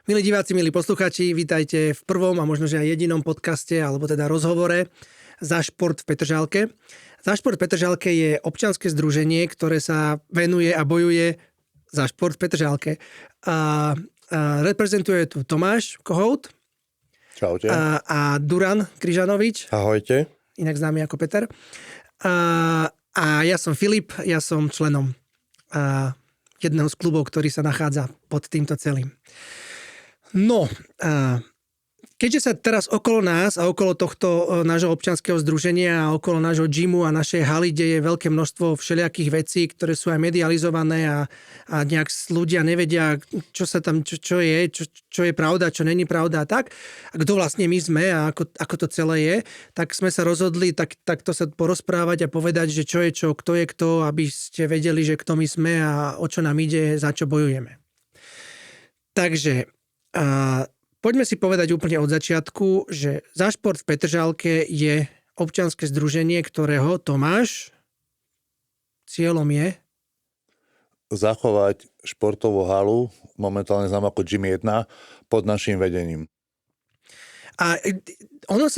Milí diváci, milí posluchači, vítajte v prvom a možno, že aj jedinom podcaste, alebo teda rozhovore Za šport v Petržalke. Za šport v Petržalke je občianske združenie, ktoré sa venuje a bojuje za šport v Petržalke. Reprezentuje tu Tomáš Kohout. Čaute. A Duran Kryžanovič. Ahojte. Inak známy ako Peter. A ja som Filip, ja som členom jedného z klubov, ktorý sa nachádza pod týmto celým. No, keďže sa teraz okolo nás a okolo tohto nášho občianskeho združenia a okolo nášho gymu a našej haly deje veľké množstvo všelijakých vecí, ktoré sú aj medializované a nejak ľudia nevedia, čo sa tam, čo je pravda, čo není pravda a tak. A kto vlastne my sme a ako to celé je, tak sme sa rozhodli takto sa porozprávať a povedať, že čo je čo, kto je kto, aby ste vedeli, že kto my sme a o čo nám ide, za čo bojujeme. Takže poďme si povedať úplne od začiatku, že Za šport v Petržalke je občianske združenie, ktorého Tomáš cieľom je zachovať športovú halu, momentálne znám ako Gym 1, pod našim vedením. A ono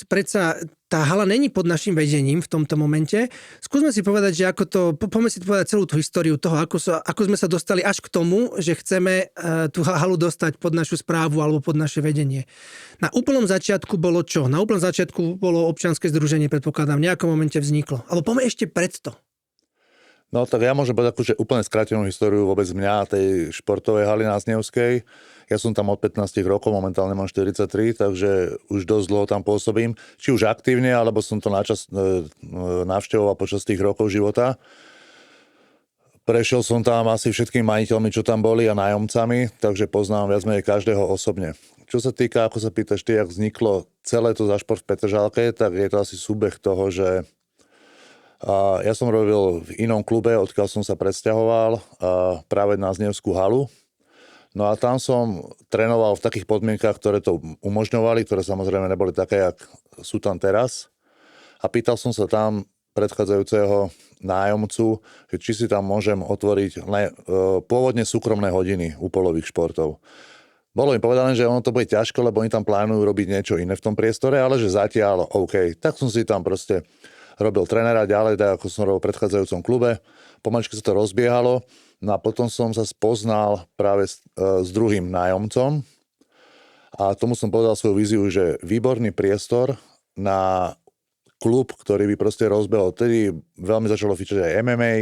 predsa, tá hala není pod našim vedením v tomto momente. Skúsme si povedať, že poďme si povedať celú tú históriu toho, ako sme sa dostali až k tomu, že chceme tú halu dostať pod našu správu alebo pod naše vedenie. Na úplnom začiatku bolo čo? Na úplnom začiatku bolo občianske združenie, predpokladám, v nejakom momente vzniklo. Alebo poďme ešte predto. No tak ja môžem povedať akože úplne skrátenú históriu vôbec mňa, tej športovej haly Násnevskej. Ja som tam od 15 rokov, momentálne mám 43, takže už dosť dlho tam pôsobím. Či už aktívne, alebo som to navštevoval počas tých rokov života. Prešiel som tam asi všetkými majiteľmi, čo tam boli a nájomcami, takže poznám viac menej každého osobne. Čo sa týka, ako sa pýtaš ty, jak vzniklo celé to Za šport v Petržalke, tak je to asi súbeh toho, že ja som robil v inom klube, odkiaľ som sa presťahoval, práve na Znevskú halu. No a tam som trénoval v takých podmienkach, ktoré to umožňovali, ktoré samozrejme neboli také, jak sú tam teraz. A pýtal som sa tam predchádzajúceho nájomcu, že či si tam môžem otvoriť pôvodne súkromné hodiny úpolových športov. Bolo im povedané, že ono to bude ťažko, lebo oni tam plánujú robiť niečo iné v tom priestore, ale že zatiaľ OK. Tak som si tam proste robil trénera ďalej, tak ako som robil v predchádzajúcom klube. Pomaličky sa to rozbiehalo. No a potom som sa spoznal práve s druhým nájomcom. A tomu som povedal svoju víziu, že výborný priestor na klub, ktorý by proste rozbehol. Tedy veľmi začalo fičať aj MMA.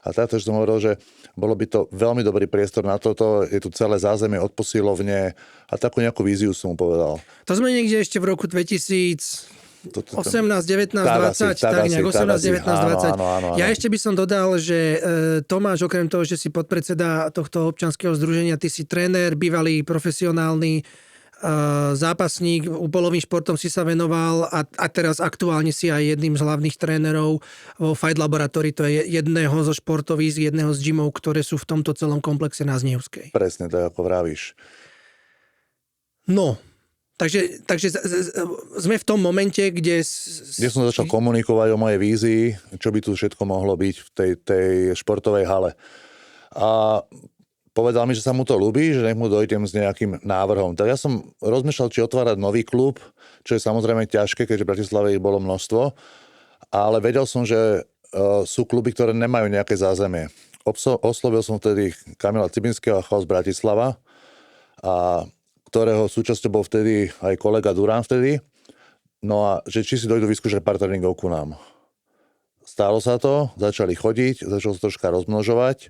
A takto, že som hovoril, že bolo by to veľmi dobrý priestor na toto. Je tu celé zázemie od posilovne. A takú nejakú víziu som mu povedal. To sme niekde ešte v roku 2000... 18, 19, 20, tak nejak 18, 19, 20. Áno. Ja ešte by som dodal, že Tomáš, okrem toho, že si podpredseda tohto občianskeho združenia, ty si tréner, bývalý profesionálny zápasník, úpolovým športom si sa venoval a teraz aktuálne si aj jedným z hlavných trénerov vo Fight Laboratory, to je jedného zo športovísk, jedného z gymov, ktoré sú v tomto celom komplexe na Znevskej. Presne tak, ako vravíš. No, Takže sme v tom momente, kde som začal komunikovať o mojej vízii, čo by tu všetko mohlo byť v tej športovej hale. A povedal mi, že sa mu to ľúbi, že nech mu dojdem s nejakým návrhom. Tak ja som rozmýšľal, či otvárať nový klub, čo je samozrejme ťažké, keďže v Bratislave ich bolo množstvo, ale vedel som, že sú kluby, ktoré nemajú nejaké zázemie. Oslovil som vtedy Kamila Cibinského a Chaos Bratislava, a ktorého súčasťou bol vtedy aj kolega Duran vtedy. No a že či si dojdu vyskúšať pár tréningov ku nám. Stálo sa to, začali chodiť, začalo sa troška rozmnožovať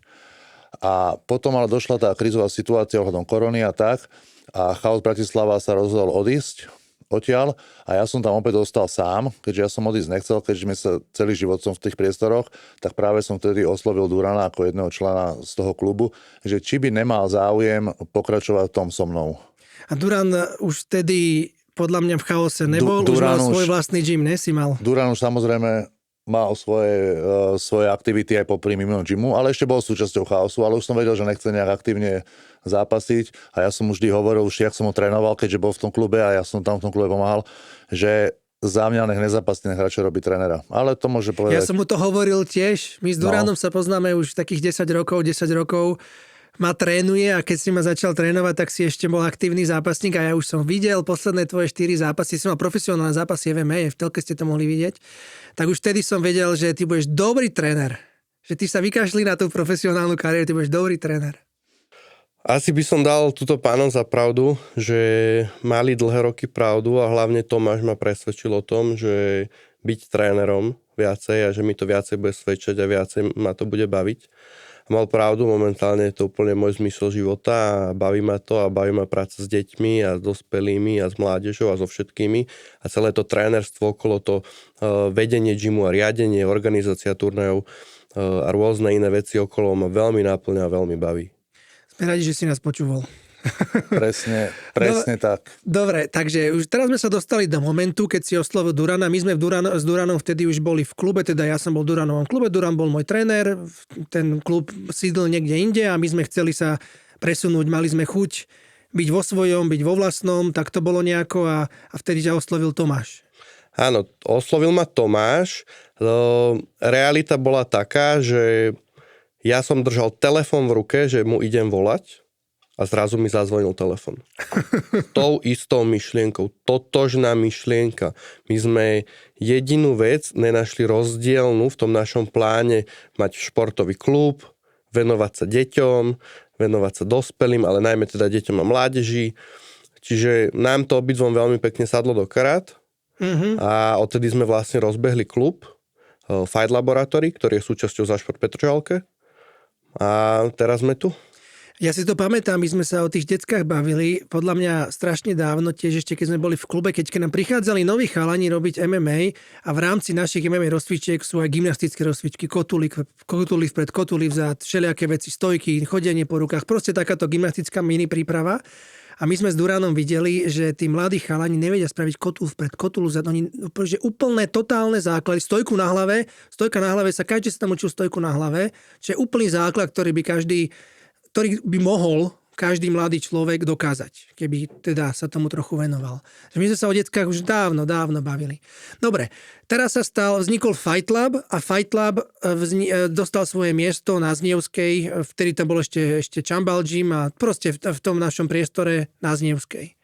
a potom ale došla tá krízová situácia ohľadom korony a tak a Chaos Bratislava sa rozhodol odísť odtiaľ a ja som tam opäť dostal sám, keďže ja som odísť nechcel, keďže my sa celý život som v tých priestoroch, tak práve som vtedy oslovil Durana ako jedného člena z toho klubu, že či by nemal záujem pokračovať v tom so mnou. A Duran už vtedy podľa mňa v chaose nebol, už mal svoj vlastný gym, ne? Si mal? Duran už samozrejme mal svoje aktivity aj popri mimo gymu, ale ešte bol súčasťou chaosu, ale už som vedel, že nechce nejak aktívne zápasiť a ja som už vždy hovoril, už jak som ho trénoval, keďže bol v tom klube a ja som tam v tom klube pomáhal, že za mňa nech nezapasí, nech radšej robí trénera. Ale to môže povedať. Ja som mu to hovoril tiež. My s Duranom sa poznáme už takých 10 rokov. ma trénuje a keď si ma začal trénovať, tak si ešte bol aktívny zápasník a ja už som videl posledné tvoje 4 zápasy, som mal profesionálne zápasy MMA, v telke ste to mohli vidieť, tak už vtedy som vedel, že ty budeš dobrý tréner. Že ty sa vykašli na tú profesionálnu kariéru, ty budeš dobrý tréner. Asi by som dal túto pánom za pravdu, že mali dlhé roky pravdu a hlavne Tomáš ma presvedčil o tom, že byť trénerom viacej a že mi to viacej bude svedčať a viacej ma to bude baviť. A mal pravdu, momentálne je to úplne môj zmysel života a baví ma to a baví ma práca s deťmi a s dospelými a s mládežou a so všetkými. A celé to trénerstvo okolo to vedenie gymu a riadenie, organizácia turnajov a rôzne iné veci okolo ma veľmi náplňa a veľmi baví. Sme radi, že si nás počúval. Presne tak. Dobre, takže už teraz sme sa dostali do momentu, keď si oslovil Durana. My sme s Duranom vtedy už boli v klube, teda ja som bol v Duranovom klube, Duran bol môj tréner, ten klub sídl niekde inde a my sme chceli sa presunúť, mali sme chuť byť vo svojom, byť vo vlastnom, tak to bolo nejako a vtedy ťa oslovil Tomáš. Áno, oslovil ma Tomáš. Realita bola taká, že ja som držal telefón v ruke, že mu idem volať a zrazu mi zazvonil telefón. Tou istou myšlienkou, totožná myšlienka. My sme jedinú vec nenašli rozdielnu v tom našom pláne mať športový klub, venovať sa deťom, venovať sa dospelým, ale najmä teda deťom a mládeži. Čiže nám to obidvom veľmi pekne sadlo do karát a odtedy sme vlastne rozbehli klub Fight Laboratory, ktorý je súčasťou Zašport Petržalke. A teraz sme tu. Ja si to pamätám, my sme sa o tých deckách bavili, podľa mňa strašne dávno, tiež ešte keď sme boli v klube, keď nám prichádzali noví chalani robiť MMA a v rámci našich MMA rozcvičiek sú aj gymnastické rozcvičky, kotúly vpred, kotúly vzad, všelijaké veci, stojky, chodenie po rukách, proste takáto gymnastická mini príprava. A my sme s Duranom videli, že tí mladí chalani nevedia spraviť kotúl vpred, kotúl vzad, oni že úplné totálne základy, stojka na hlave sa, každý sa tam učil stojku na hlave, čo je úplný základ, ktorý by mohol každý mladý človek dokázať, keby teda sa tomu trochu venoval. My sme sa o deckách už dávno bavili. Dobre, teraz vznikol Fight Lab a Fight Lab dostal svoje miesto na Znievskej, vtedy tam bol ešte Chambal Gym a proste v tom našom priestore na Znievskej.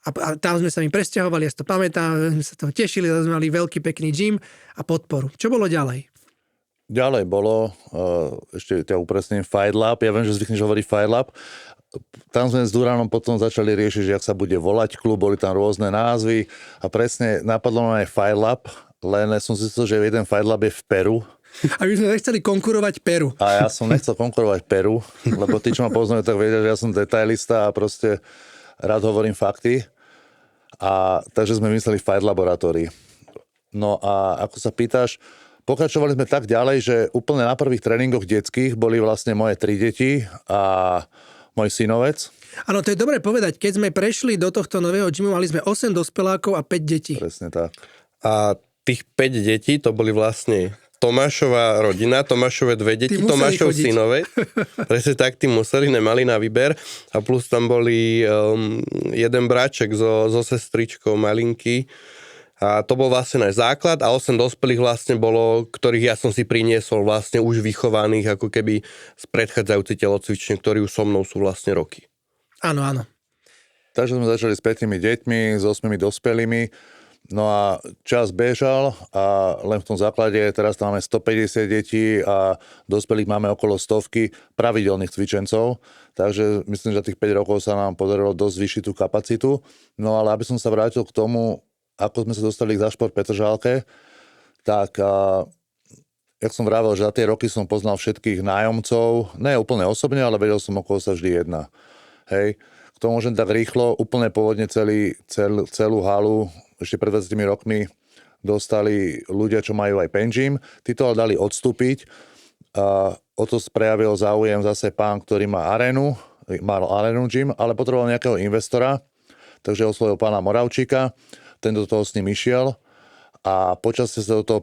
A tam sme sa mi presťahovali, ja si to pamätám, sme sa toho tešili, sme mali veľký pekný gym a podporu. Čo bolo ďalej? Ďalej bolo, ešte ťa upresním, Fight Lab. Ja viem, že zvykneš hovoriť Fight Lab. Tam sme s Duranom potom začali riešiť, že ak sa bude volať klub, boli tam rôzne názvy a presne napadlo ma aj Fight Lab, len som si myslel, že jeden Fight Lab je v Peru. A my sme nechceli konkurovať Peru. A ja som nechcel konkurovať Peru, lebo tí, čo ma poznajú, tak vedia, že ja som detailista a proste rád hovorím fakty. A takže sme mysleli Fight Laboratory. No a ako sa pýtaš, pokračovali sme tak ďalej, že úplne na prvých tréningoch detských boli vlastne moje 3 deti a môj synovec. Áno, to je dobre povedať. Keď sme prešli do tohto nového gymu, mali sme 8 dospelákov a 5 detí. Presne tak. A tých 5 detí, to boli vlastne Tomášova rodina, Tomášove 2 deti, Tomášov synové. Presne tak, tí museli, nemali na výber. A plus tam boli jeden bráček so sestričkou malinký. A to bol vlastne náš základ a 8 dospelých vlastne bolo, ktorých ja som si priniesol vlastne už vychovaných ako keby z predchádzajúcej telocvične, ktorí už so mnou sú vlastne roky. Áno. Takže sme začali s 5 deťmi, s 8 dospelými. No a čas bežal a len v tom základe teraz tam máme 150 detí a dospelých máme okolo 100 pravidelných cvičencov. Takže myslím, že za tých 5 rokov sa nám podarilo dosť zvýšiť tú kapacitu. No ale aby som sa vrátil k tomu, ako sme sa dostali k Zašport Petržalke, tak jak som vravel, že za tie roky som poznal všetkých nájomcov, ne úplne osobne, ale vedel som, okolo sa vždy jedna. Hej. K tomu môžem tak rýchlo, úplne pôvodne celú halu, ešte pred 20 rokmi dostali ľudia, čo majú aj pen gym. Tí to ale dali odstúpiť. O to prejavil záujem zase pán, ktorý mal arénu gym, ale potreboval nejakého investora, takže oslovil pána Moravčíka. Ten do toho s ním išiel a počasie sa do toho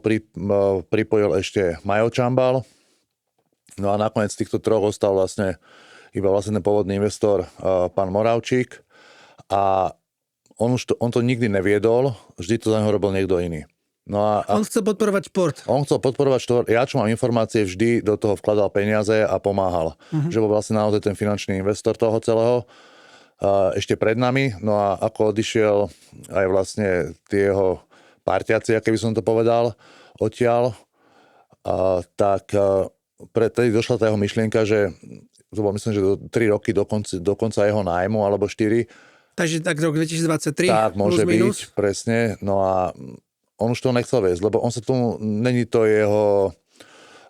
pripojil ešte Majo Čambal. No a nakoniec týchto troch ostal vlastne iba ten pôvodný investor, pán Moravčík. A on to nikdy neviedol, vždy to za neho robil niekto iný. No a On chcel podporovať šport. on chcel podporovať šport. Ja, čo mám informácie, vždy do toho vkladal peniaze a pomáhal. Že bol vlastne naozaj ten finančný investor toho celého. Ešte pred nami. No a ako odišiel aj vlastne tie jeho parťaci, aké by som to povedal, odtiaľ, tak tedy došla tá jeho myšlienka, že to bolo, myslím, že do 3 roky do konca jeho nájmu, alebo 4. Takže tak rok 2023. Tak, môže byť, minus. presne. No a on už to nechcel viesť, lebo on sa tomu, není to jeho...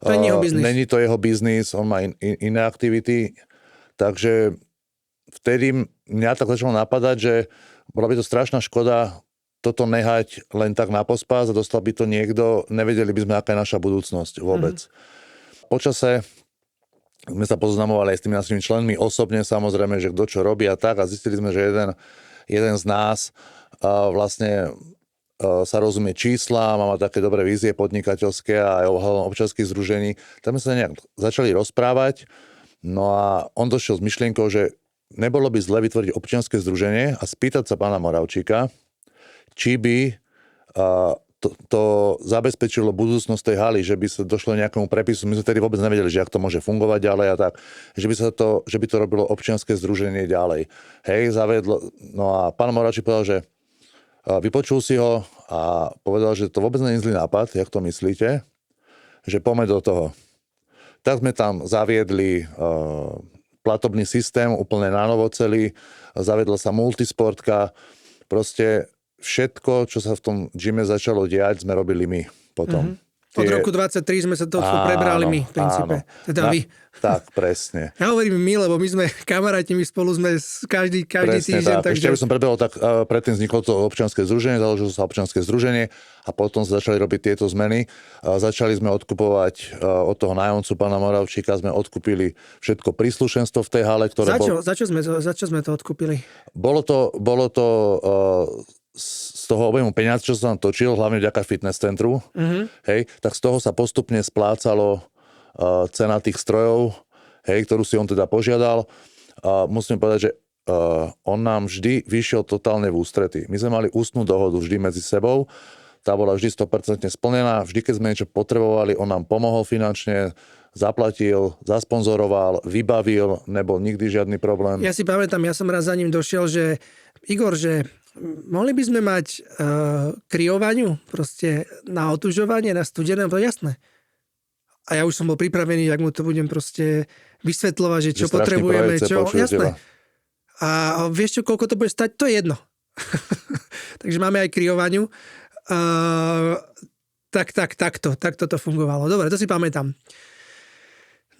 To nie je jeho biznis. Není to jeho biznis, on má iné aktivity. Takže vtedy mňa tak začalo napadať, že bola by to strašná škoda toto nehať len tak na pospas a dostal by to niekto, nevedeli by sme, aká je naša budúcnosť vôbec. Počase sme sa poznamovali aj s tými našimi členmi osobne, samozrejme, že kto čo robí a tak, a zistili sme, že jeden z nás vlastne sa rozumie čísla, má také dobré vízie podnikateľské a aj ohľadom občianskych združení. Tak sme sa nejak začali rozprávať, no a on došiel s myšlienkou, že nebolo by zle vytvoriť občianske združenie a spýtať sa pána Moravčíka, či by to zabezpečilo budúcnosť tej haly, že by sa došlo nejakému prepisu. My sme tedy vôbec nevedeli, že ak to môže fungovať ďalej a tak, že by to robilo občianske združenie ďalej. Hej, zavedlo. No a pán Moravčík povedal, že vypočul si ho a povedal, že to vôbec nie je zlý nápad, jak to myslíte, že poďme do toho. Tak sme tam zaviedli platobný systém, úplne nanovo celý, zaviedla sa multisportka, proste všetko, čo sa v tom gyme začalo diať, sme robili my potom. Od roku 23 sme sa to prebrali my, v princípe. Teda vy. Tak, presne. Ja hovorím my, lebo my sme kamaráti, my spolu sme každý týždeň. Tak. Ešte by som prebehol, tak predtým vzniklo to občianske združenie, založilo sa občianske združenie a potom sa začali robiť tieto zmeny. Začali sme odkupovať od toho nájomcu pána Moravčíka, sme odkúpili všetko príslušenstvo v tej hale, ktoré Za čo sme to odkúpili? Bolo to z toho objemu peniaz, čo sa tam točil, hlavne vďaka fitness centru, hej, tak z toho sa postupne splácalo cena tých strojov, hej, ktorú si on teda požiadal. Musím povedať, že on nám vždy vyšiel totálne v ústrety. My sme mali ústnu dohodu vždy medzi sebou, tá bola vždy 100% splnená, vždy, keď sme niečo potrebovali, on nám pomohol finančne, zaplatil, zasponzoroval, vybavil, nebol nikdy žiadny problém. Ja si pamätám, ja som raz za ním došiel, že Igor, že mohli by sme mať kryovaniu proste na otužovanie, na studené, to je jasné. A ja už som bol pripravený, jak mu to budem proste vysvetľovať, že čo potrebujeme, čo, jasné. A vieš čo, koľko to bude stať? To je jedno. Takže máme aj kryovaniu. Takto to fungovalo. Dobre, to si pamätám.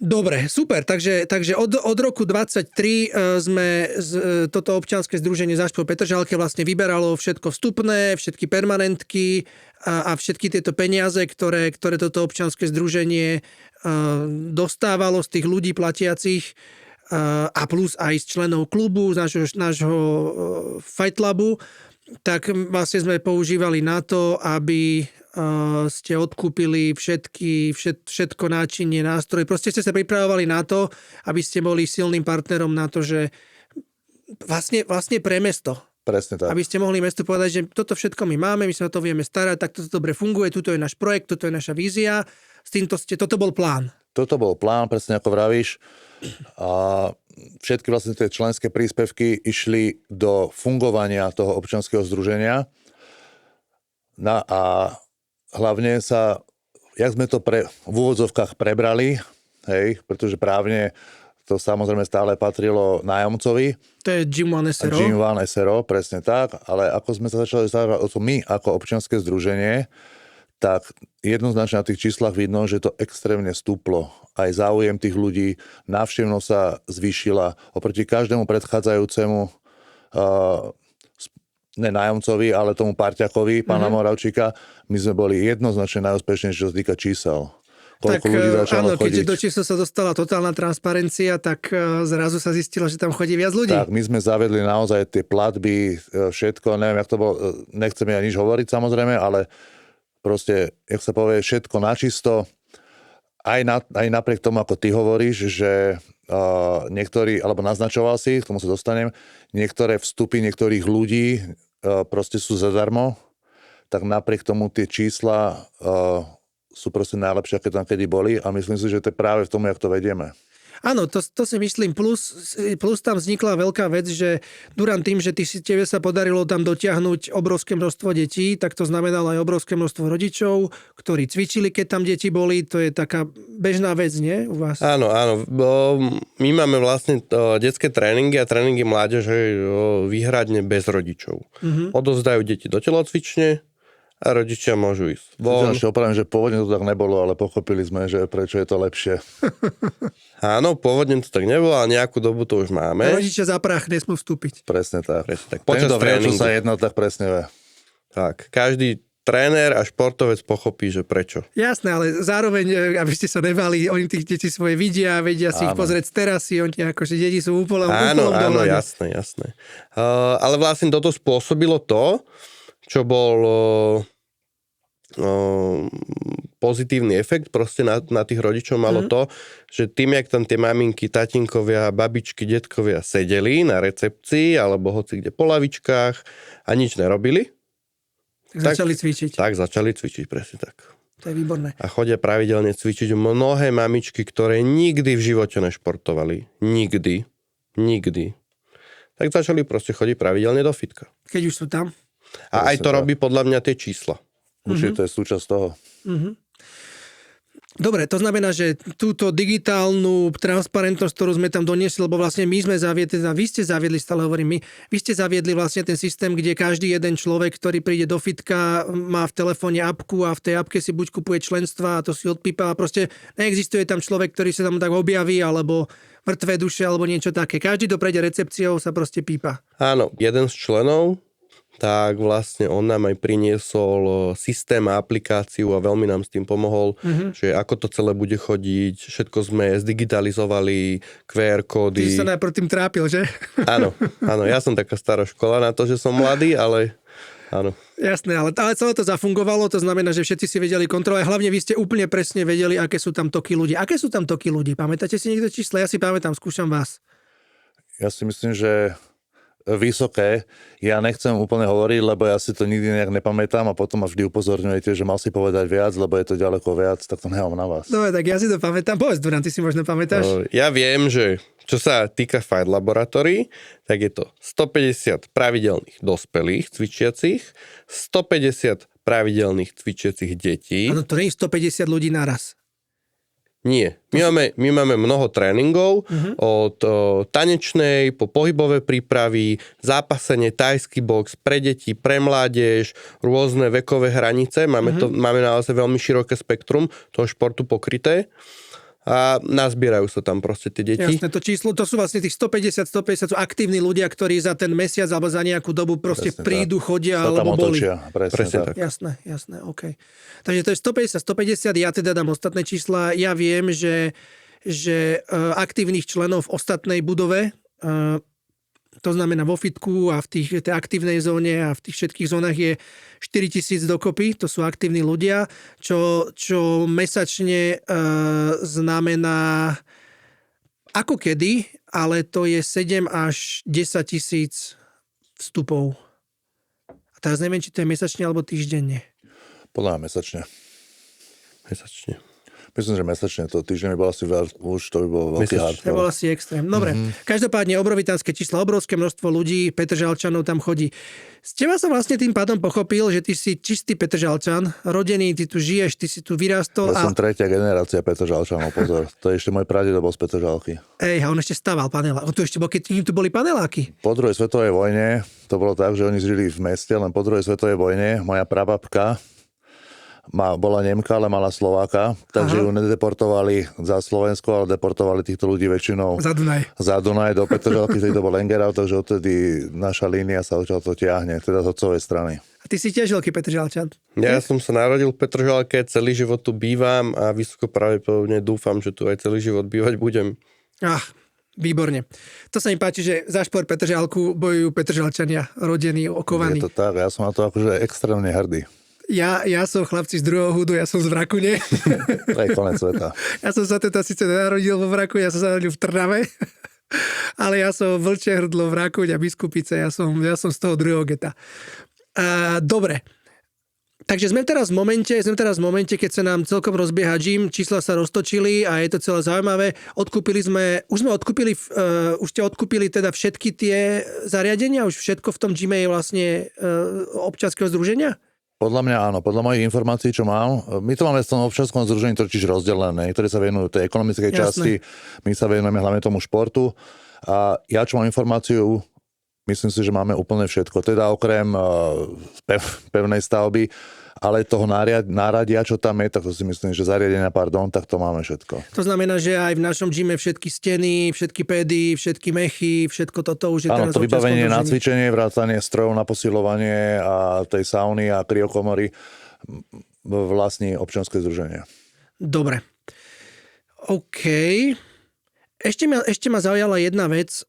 Dobre, super. Takže od roku 23 sme toto občianske združenie Zášpor Petržalke vlastne vyberalo všetko vstupné, všetky permanentky a všetky tieto peniaze, ktoré toto občianske združenie dostávalo z tých ľudí platiacich a plus aj z členov klubu, z nášho Fight Clubu, tak vlastne sme používali na to, aby ste odkúpili všetko náčinie, nástroje. Proste ste sa pripravovali na to, aby ste boli silným partnerom na to, že vlastne pre mesto. Presne tak. Aby ste mohli mestu povedať, že toto všetko my máme, my sa o to vieme starať, tak toto dobre funguje, tuto je náš projekt, toto je naša vízia. S týmto toto bol plán. Toto bol plán, presne ako vravíš. A všetky vlastne tie členské príspevky išli do fungovania toho občianskeho združenia. A hlavne jak sme to v úvodzovkách prebrali, hej, pretože právne to samozrejme stále patrilo nájomcovi. To je Gym One SRO. Gym One SRO, presne tak, ale ako sme sa začali starať o to my ako občianske združenie, tak jednoznačne na tých číslach vidno, že to extrémne stúplo. Aj záujem tých ľudí, návštevnosť sa zvýšila oproti každému predchádzajúcemu ne nájomcovi, ale tomu parťakovi, pána Moravčíka, my sme boli jednoznačne najúspešnejší, čo sa týka čísel. Koľko ľudí začalo chodiť. Keďže do čísel sa dostala totálna transparencia, tak zrazu sa zistilo, že tam chodí viac ľudí. Tak, my sme zavedli naozaj tie platby, všetko, neviem, jak to bolo, nechcem ja nič hovoriť samozrejme, ale proste, jak sa povie, všetko načisto. Aj napriek tomu, ako ty hovoríš, že niektorí, alebo naznačoval si, k tomu sa dostanem, niektoré vstupy niektorých ľudí proste sú zadarmo, tak napriek tomu tie čísla sú proste najlepšie, aké tam kedy boli a myslím si, že to je práve v tom, jak to vedieme. Áno, to si myslím, plus tam vznikla veľká vec, že Duran tým, že tebe sa podarilo tam dotiahnuť obrovské množstvo detí, tak to znamenalo aj obrovské množstvo rodičov, ktorí cvičili, keď tam deti boli. To je taká bežná vec, nie? U vás? Áno. My máme vlastne detské tréningy a tréningy mládeže výhradne bez rodičov. Odovzdajú deti do telocvične a rodičia môžu ísť von. Ešte opravím, že pôvodne to tak nebolo, ale pochopili sme, že prečo je to lepšie. Áno, pôvodne to tak nebolo, ale nejakú dobu to už máme. Rodičia za prach nesmú vstúpiť. Presne tak. Počas Ten, kto vie, čo tréningu. sa jedná, tak presne vie. Tak, každý tréner a športovec pochopí, že prečo. Jasné, ale zároveň, aby ste sa nebali, oni tých detí svoje vidia, vedia si ich pozrieť z terasy, oni akože deti sú úplne Áno, dohľade. jasné. Ale vlastne toto spôsobilo to, čo bol pozitívny efekt proste na tých rodičov malo to, že tým, jak tam tie maminky, tatinkovia, babičky, detkovia sedeli na recepcii alebo hoci kde po lavičkách a nič nerobili, Tak začali cvičiť. tak začali cvičiť, presne tak. To je výborné. A chodia pravidelne cvičiť mnohé mamičky, ktoré nikdy v živote nešportovali. Nikdy. Tak začali proste chodiť pravidelne do fitka. Keď už sú tam. A aj to robí podľa mňa tie čísla. Určite to je súčasť toho. Dobre, to znamená, že túto digitálnu transparentnosť, ktorú sme tam doniesli, lebo vlastne my sme zaviedli, vy ste zaviedli, stále hovorím my, vy ste zaviedli vlastne ten systém, kde každý jeden človek, ktorý príde do fitka, má v telefóne apku a v tej apke si buď kupuje členstva a to si odpípa a proste neexistuje tam človek, ktorý sa tam tak objaví, alebo mŕtve duše, alebo niečo také. Každý, kto prejde recepciou, sa proste pípa. Áno, jeden z členov, tak vlastne on nám aj priniesol systém a aplikáciu a veľmi nám s tým pomohol, že ako to celé bude chodiť, všetko sme zdigitalizovali, QR kódy. Ty si sa najprv tým trápil, že? Áno, ja som taká stará škola na to, že som mladý, ale áno. Jasné, ale celé to zafungovalo, to znamená, že všetci si vedeli kontrolovať. Hlavne vy ste úplne presne vedeli, aké sú tam toky ľudí. Aké sú tam toky ľudí? Pamätáte si niekto čísla? Ja si pamätám, skúšam vás. Ja si myslím, že vysoké. Ja nechcem úplne hovoriť, lebo ja si to nikdy nejak nepamätám a potom ma vždy upozorňujete, že mal si povedať viac, lebo je to ďaleko viac, tak to nemám na vás. No tak ja si to pamätám. Povedz, Duran, ty si možno pamätáš? Ja viem, že čo sa týka Fight Laboratory, tak je to 150 pravidelných dospelých cvičiacich, 150 pravidelných cvičiacich detí. Áno, to nie je 150 ľudí naraz. Nie. My máme mnoho tréningov od tanečnej po pohybové prípravy, zápasenie, thajský box pre deti, pre mládež, rôzne vekové hranice. Máme naozaj veľmi široké spektrum toho športu pokryté. A nazbierajú sa tam proste tie deti. Jasné, to číslo, to sú vlastne tých 150 sú aktívni ľudia, ktorí za ten mesiac alebo za nejakú dobu proste presne prídu, tak. chodia Sa tam alebo boli. otočia. Presne tak. Jasné, OK. Takže to je 150, ja teda dám ostatné čísla. Ja viem, že aktívnych členov v ostatnej budove, to znamená vo fitku a v tej aktívnej zóne a v tých všetkých zónach je 4000 dokopy, to sú aktívni ľudia, čo mesačne znamená ako kedy, ale to je 7 až 10 tisíc vstupov. A teraz neviem, či to je mesačne alebo týždenne. Podľa mňa mesačne. Mesačne. Myslím, že mesačne to týždeň by bol asi už to by bol veľký To hardcore. bol asi extrém. Dobre, každopádne obrovitánske čísla, obrovské množstvo ľudí, Petržalčanov tam chodí. Z teba som vlastne tým pádom pochopil, že ty si čistý Petržalčan, rodený, ty tu žiješ, ty si tu vyrastol. Ja som tretia generácia Petržalčanov, pozor. To je ešte môj pradedo bol z Petržalky. A on ešte staval paneláky. On tu ešte bol, keď tu boli paneláky. Po druhej svetovej vojne to bolo tak, že oni žili v meste, len po druhej svetovej vojne moja prababka bola Nemka, ale mala Slováka, takže ju nedeportovali za Slovensko, ale deportovali týchto ľudí väčšinou za Dunaj do Petržalky, vtedy to bol Engerau, takže odtedy naša línia sa odtiaľ to tiahne, teda z otcovej strany. A ty si tiež veľký Petržalčan. Ja som sa narodil v Petržalke, celý život tu bývam a vysoko pravdepodobne dúfam, že tu aj celý život bývať budem. Výborne. To sa mi páči, že za šport Petržalku bojujú Petržalčania, rodení, okovaní. Je to tak, ja som na to akože extrémne hrdý. Ja som chlapci z druhého hudu, ja som z Vrakune. To je konec sveta. Ja som sa teda síce narodil vo Vraku, ja som sa narodil v Trnave, ale ja som Vlčie hrdlo, Vrakuň a Biskupice, ja som z toho druhého geta. Dobre. Takže sme teraz v momente, keď sa nám celkom rozbieha gym, čísla sa roztočili a je to celé zaujímavé. Už ste odkúpili teda všetky tie zariadenia? Už všetko v tom gyme je vlastne občianskeho združenia? Podľa mňa áno, podľa mojich informácií, čo mám. My to máme v tom občianskom združení totiž rozdelené. Niektorí sa venujú tej ekonomickej časti, my sa venujeme hlavne tomu športu. A ja, čo mám informáciu, myslím si, že máme úplne všetko. Teda okrem pevnej stavby, ale toho náradia, čo tam je, tak to si myslím, že zariadenia, tak to máme všetko. To znamená, že aj v našom gyme všetky steny, všetky pédy, všetky mechy, všetko toto už je teraz... Áno, to vybavenie na cvičenie, vrátanie strojov na posilovanie a tej sauny a kryokomory vlastní občianske združenie. Dobre. OK. Ešte ma zaujala jedna vec,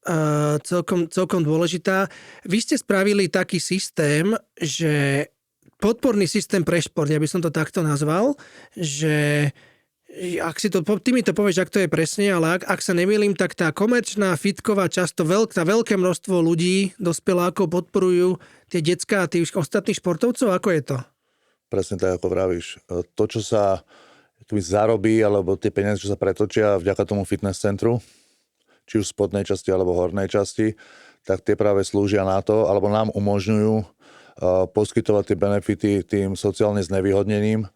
celkom dôležitá. Vy ste spravili taký systém, že podporný systém pre šport, ja by som to takto nazval, že ak si to, ty mi to povieš, ak to je presne, ale ak sa nemýlim, tak tá komerčná, fitková, často veľké množstvo ľudí, dospelákov podporujú tie decká a tých ostatných športovcov, ako je to? Presne tak, ako vravíš. To, čo sa zarobí, alebo tie peniaze, čo sa pretočia vďaka tomu fitness centru, či už v spodnej časti alebo hornej časti, tak tie práve slúžia na to, alebo nám umožňujú poskytovať tie benefity tým sociálne znevýhodneným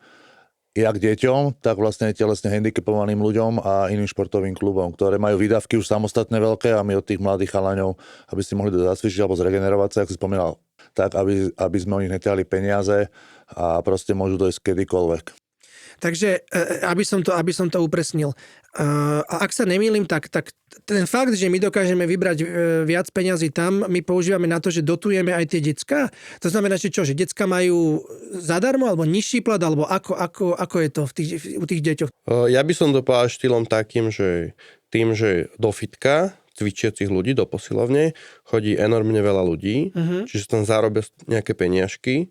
jak deťom, tak vlastne telesne handicapovaným ľuďom a iným športovým klubom, ktoré majú výdavky už samostatne veľké a my od tých mladých chalaňov, aby si mohli zacvičiť alebo zregenerovať sa, ako si spomínal, tak aby sme o nich netiahli peniaze a proste môžu dojsť kedykoľvek. Takže, aby som to upresnil. A ak sa nemýlim, tak ten fakt, že my dokážeme vybrať viac peňazí tam, my používame na to, že dotujeme aj tie decká. To znamená, že čo, že decká majú zadarmo, alebo nižší plat, alebo ako je to u tých deťoch? Ja by som to povedal štýlom takým, že tým, že do fitka cvičiacich ľudí, do posilovne, chodí enormne veľa ľudí, čiže tam zarobia nejaké peniažky.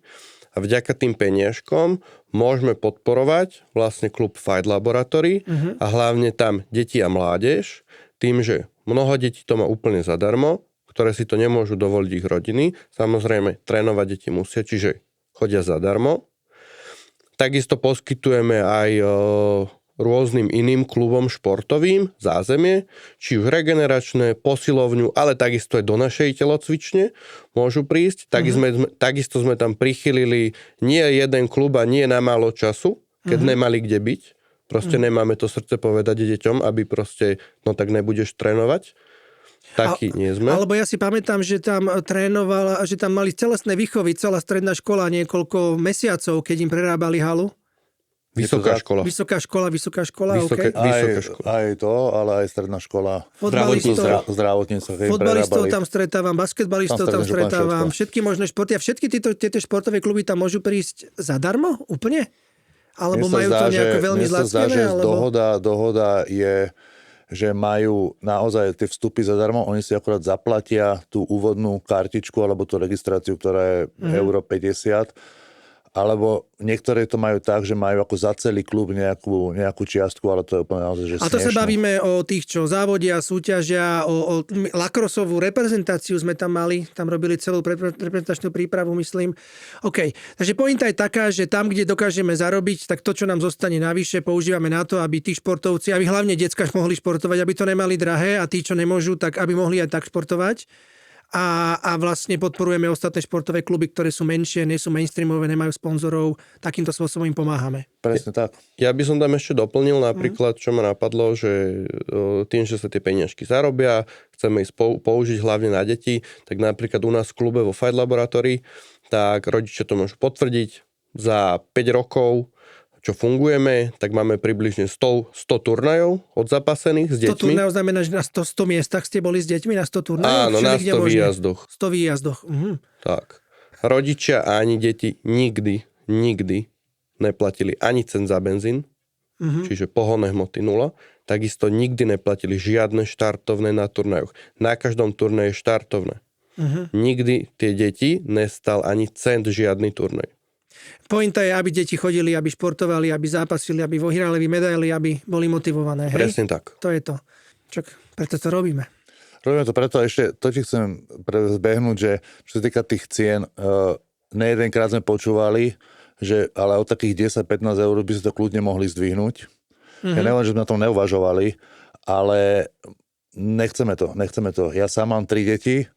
A vďaka tým peniažkom môžeme podporovať vlastne klub Fight Laboratory a hlavne tam deti a mládež, tým, že mnoho detí to má úplne zadarmo, ktoré si to nemôžu dovoliť ich rodiny. Samozrejme, trénovať deti musia, čiže chodia zadarmo. Takisto poskytujeme aj rôznym iným klubom športovým zázemie, či už regeneračné, posilovňu, ale takisto aj do našej telocvične môžu prísť. Takisto sme tam prichylili nie jeden klub a nie na málo času, keď nemali kde byť. Proste nemáme to srdce povedať deťom, aby proste, no tak nebudeš trénovať. Taký nie sme. Alebo ja si pamätám, že tam trénovala, že tam mali telesné výchovy, celá stredná škola niekoľko mesiacov, keď im prerábali halu. Vysoká škola, okay. Aj to, ale aj stredná škola. Zdravotníctvo. Fotbalistov tam stretávam, basketbalistov tam stretávam, všetky možné športy. A všetky tieto športové kluby tam môžu prísť zadarmo? Úplne? Alebo majú to nejako veľmi zlacnené? Dohoda je, že majú naozaj tie vstupy zadarmo, oni si akorát zaplatia tú úvodnú kartičku alebo tú registráciu, ktorá je euro 50. Alebo niektoré to majú tak, že majú ako za celý klub nejakú čiastku, ale to je úplne naozaj, že smiešné. A to sa bavíme o tých, čo závodia, súťažia, o lacrossovú reprezentáciu sme tam mali, tam robili celú reprezentačnú prípravu, myslím. OK, takže pointa je taká, že tam, kde dokážeme zarobiť, tak to, čo nám zostane navyše, používame na to, aby tí športovci, aby hlavne decká mohli športovať, aby to nemali drahé a tí, čo nemôžu, tak aby mohli aj tak športovať. A vlastne podporujeme ostatné športové kluby, ktoré sú menšie, nie sú mainstreamové, nemajú sponzorov. Takýmto spôsobom im pomáhame. Presne tak. Ja by som tam ešte doplnil napríklad, čo ma napadlo, že tým, že sa tie peniažky zarobia, chceme ich použiť hlavne na deti, tak napríklad u nás v klube vo Fight Laboratory, tak rodičia to môžu potvrdiť. Za 5 rokov čo fungujeme, tak máme približne 100 turnajov odzapasených s deťmi. 100 turnajov znamená, že na 100 miestach ste boli s deťmi, na 100 turnajov? Áno, na 100 výjazdoch. 100 výjazdoch. Tak. Rodičia ani deti nikdy neplatili ani cent za benzín, čiže pohonné hmoty 0. Takisto nikdy neplatili žiadne štartovné na turnajoch. Na každom turnaji je štartovné. Nikdy tie deti nestal ani cent žiadny turnaj. Pointa je, aby deti chodili, aby športovali, aby zápasili, aby vyhrali medaily, aby boli motivované. Hej? Presne tak. To je to. Preto to robíme. Robíme to preto, ešte to ti chcem zbehnúť, že čo sa týka tých cien, nejedenkrát sme počúvali, že ale od takých 10-15 eur by si to kľudne mohli zdvihnúť. Ja neviem, že sme na tom neuvažovali, ale nechceme to. Ja sám mám 3 deti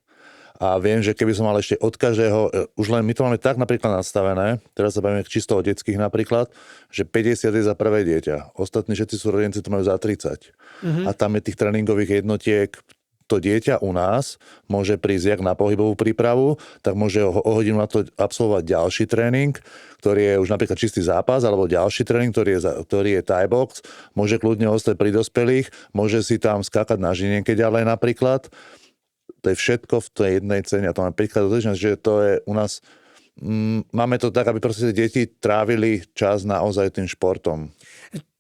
a viem, že keby som mal ešte od každého, už len my to máme tak napríklad nastavené, teraz sa bavíme čisto o detských napríklad, že 50 je za prvé dieťa. Ostatní všetci súrodenci to majú za 30. A tam je tých tréningových jednotiek. To dieťa u nás môže prísť jak na pohybovú prípravu, tak môže o hodinu na to absolvovať ďalší tréning, ktorý je už napríklad čistý zápas, alebo ďalší tréning, ktorý je Thai box, môže kľudne ostať pri dospelých, môže si tam skákať na žinienke ďalej napríklad. To je všetko v tej jednej cene. A to mám 5-krát do týždňa, že to je u nás... máme to tak, aby proste deti trávili čas naozaj tým športom.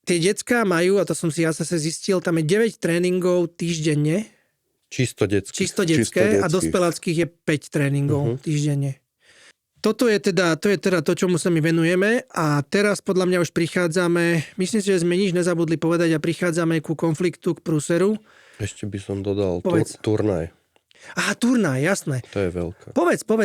Tie decká majú, a to som si ja zase zistil, tam je 9 tréningov týždenne. Čisto detské a dospeláckých je 5 tréningov týždenne. To je teda to, čomu sa my venujeme a teraz podľa mňa už prichádzame, myslím si, že sme nič nezabudli povedať a prichádzame ku konfliktu, k prúseru. Ešte by som dodal turnaj. Aha, turnaj, jasné. To je veľké.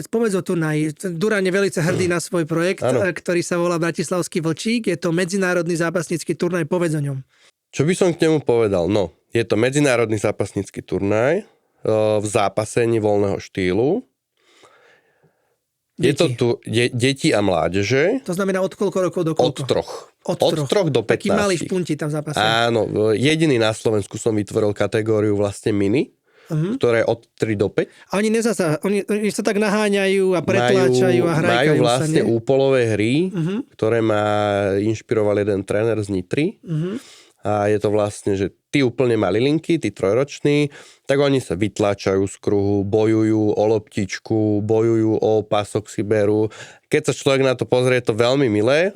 Povedz o turnaji. Duran je veľmi hrdý na svoj projekt, ktorý sa volá Bratislavský vlčík. Je to medzinárodný zápasnícky turnaj, povedz o ňom. Čo by som k nemu povedal? No, je to medzinárodný zápasnícky turnaj v zápasení voľného štýlu. Je to tu deti a mládeže. To znamená od koľko rokov do koľko? Od 3 do 15. Taký malý špunti tam zápasí. Áno, jediný na Slovensku som vytvoril kategóriu vlastne mini, ktoré od 3 do 5. A oni sa tak naháňajú a pretláčajú a hrajkajú majú vlastne sa, úpolové hry, ktoré ma inšpiroval jeden tréner z Nitry. A je to vlastne, že tí úplne malí linky, tí 3-roční, tak oni sa vytláčajú z kruhu, bojujú o loptičku, bojujú o pások si berú. Keď sa človek na to pozrie, je to veľmi milé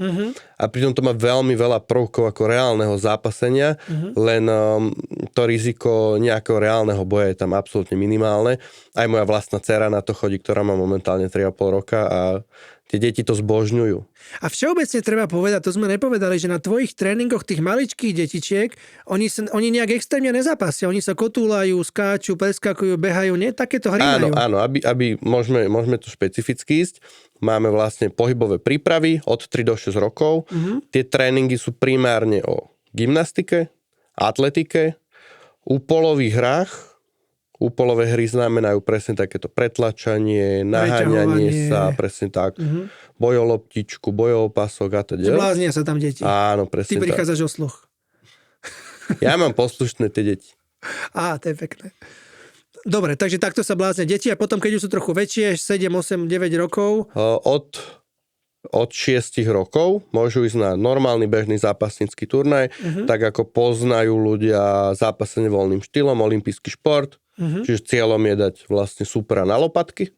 a pritom to má veľmi veľa prvkov ako reálneho zápasenia, len to riziko nejakého reálneho boja je tam absolútne minimálne. Aj moja vlastná dcera na to chodí, ktorá má momentálne 3,5 roka a tie deti to zbožňujú. A všeobecne treba povedať, to sme nepovedali, že na tvojich tréningoch tých maličkých detičiek, oni nejak extrémne nezápasia, oni sa kotúľajú, skáču, preskakujú, behajú, nie? Takéto hry majú. Áno, aby môžeme tu špecificky ísť. Máme vlastne pohybové prípravy od 3 do 6 rokov. Tie tréningy sú primárne o gymnastike, atletike, úpolových hrách. Úpolové hry znamenajú presne takéto pretlačanie, naháňanie sa, presne tak. Boj o loptičku, boj o pasok a teda. Zbláznia sa tam deti. Áno, presne tak. Ty prichádzaš o sluch. Ja mám poslušné tie deti. Á, to je pekné. Dobre, takže takto sa bláznia deti a potom, keď už sú trochu väčšie, 7, 8, 9 rokov. Od 6 rokov môžu ísť na normálny bežný zápasnícky turnaj, tak ako poznajú ľudia zápasenie voľným štýlom, olympijský šport. Čiže cieľom je dať vlastne súpera na lopatky.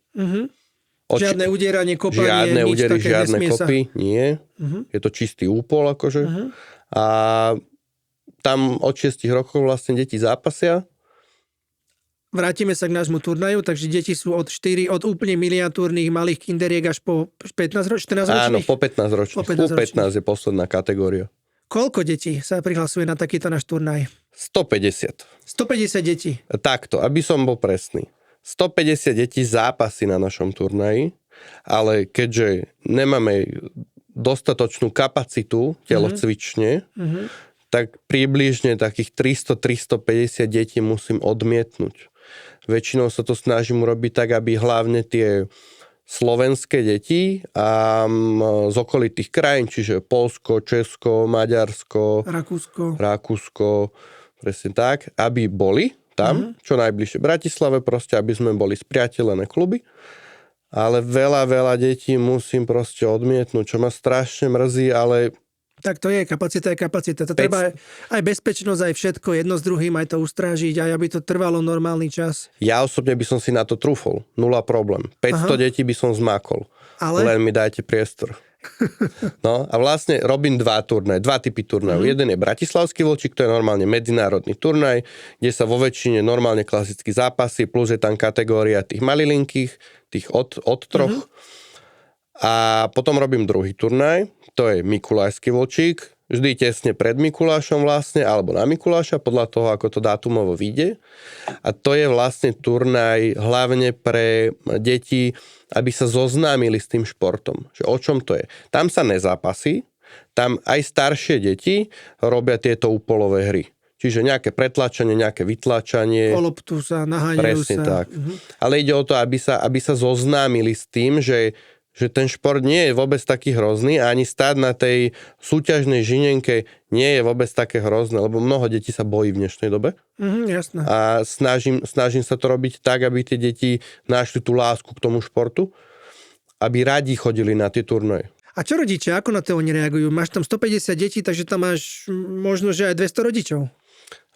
Žiadne udieranie, kopanie, žiadne nič údery, také, žiadne nesmie kopy, nie. Je to čistý úpol akože. A tam od 6 rokov vlastne deti zápasia. Vrátime sa k nášmu turnaju, takže deti sú od úplne miniatúrnych malých kinderiek až po 15 ročných, 14 ročných? Áno, po 15 ročných. U15 je posledná kategória. Koľko detí sa prihlasuje na takýto náš turnaj? 150. 150 detí. Takto, aby som bol presný. 150 detí zápasí na našom turnaji, ale keďže nemáme dostatočnú kapacitu telocvične, tak približne takých 300-350 detí musím odmietnúť. Väčšinou sa to snažím urobiť tak, aby hlavne tie slovenské deti a z okolitých krajín, čiže Poľsko, Česko, Maďarsko, Rakúsko, presne tak, aby boli tam, čo najbližšie Bratislave, proste, aby sme boli spriateľené kluby. Ale veľa detí musím proste odmietnúť, čo ma strašne mrzí, ale... Tak to je, kapacita je kapacita. To treba aj bezpečnosť, aj všetko, jedno s druhým, aj to ustrážiť, aj aby to trvalo normálny čas. Ja osobne by som si na to trúfol. 0 problém. 500 detí by som zmákol. Ale? Len mi dajte priestor. No a vlastne robím 2 typy turnajov. Jeden je Bratislavský vlčík, to je normálne medzinárodný turnaj, kde sa vo väčšine normálne klasicky zápasy, plus je tam kategória tých malilinkých, tých od 3. A potom robím druhý turnaj, to je Mikulajský vlčík, vždy tesne pred Mikulášom vlastne, alebo na Mikuláša, podľa toho, ako to dátumovo vyjde. A to je vlastne turnaj hlavne pre deti, aby sa zoznámili s tým športom. Že o čom to je? Tam sa nezápasí, tam aj staršie deti robia tieto úpolové hry. Čiže nejaké pretlačanie, nejaké vytlačanie. O loptu sa, naháňajú presne sa. Tak. Ale ide o to, aby sa zoznámili s tým, že ten šport nie je vôbec taký hrozný a ani stáť na tej súťažnej žinenke nie je vôbec také hrozné, lebo mnoho detí sa bojí v dnešnej dobe. Jasné. A snažím sa to robiť tak, aby tie deti našli tú lásku k tomu športu, aby radi chodili na tie turnaje. A čo rodičia, ako na to oni reagujú? Máš tam 150 detí, takže tam máš možno, že aj 200 rodičov.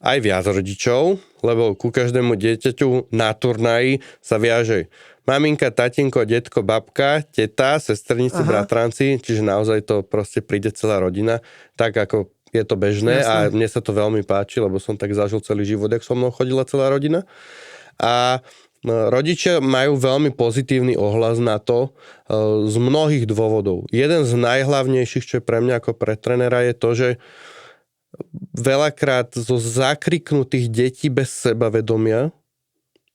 Aj viac rodičov, lebo ku každému dieťaťu na turnaji sa viaže maminka, tatinko, detko, babka, teta, sestrnici, bratranci, čiže naozaj to proste príde celá rodina, tak ako je to bežné. Jasne. A mne sa to veľmi páči, lebo som tak zažil celý život, jak so mnou chodila celá rodina. A rodičia majú veľmi pozitívny ohlas na to z mnohých dôvodov. Jeden z najhlavnejších, čo je pre mňa ako pre trénera, je to, že veľakrát zo zakriknutých detí bez sebavedomia,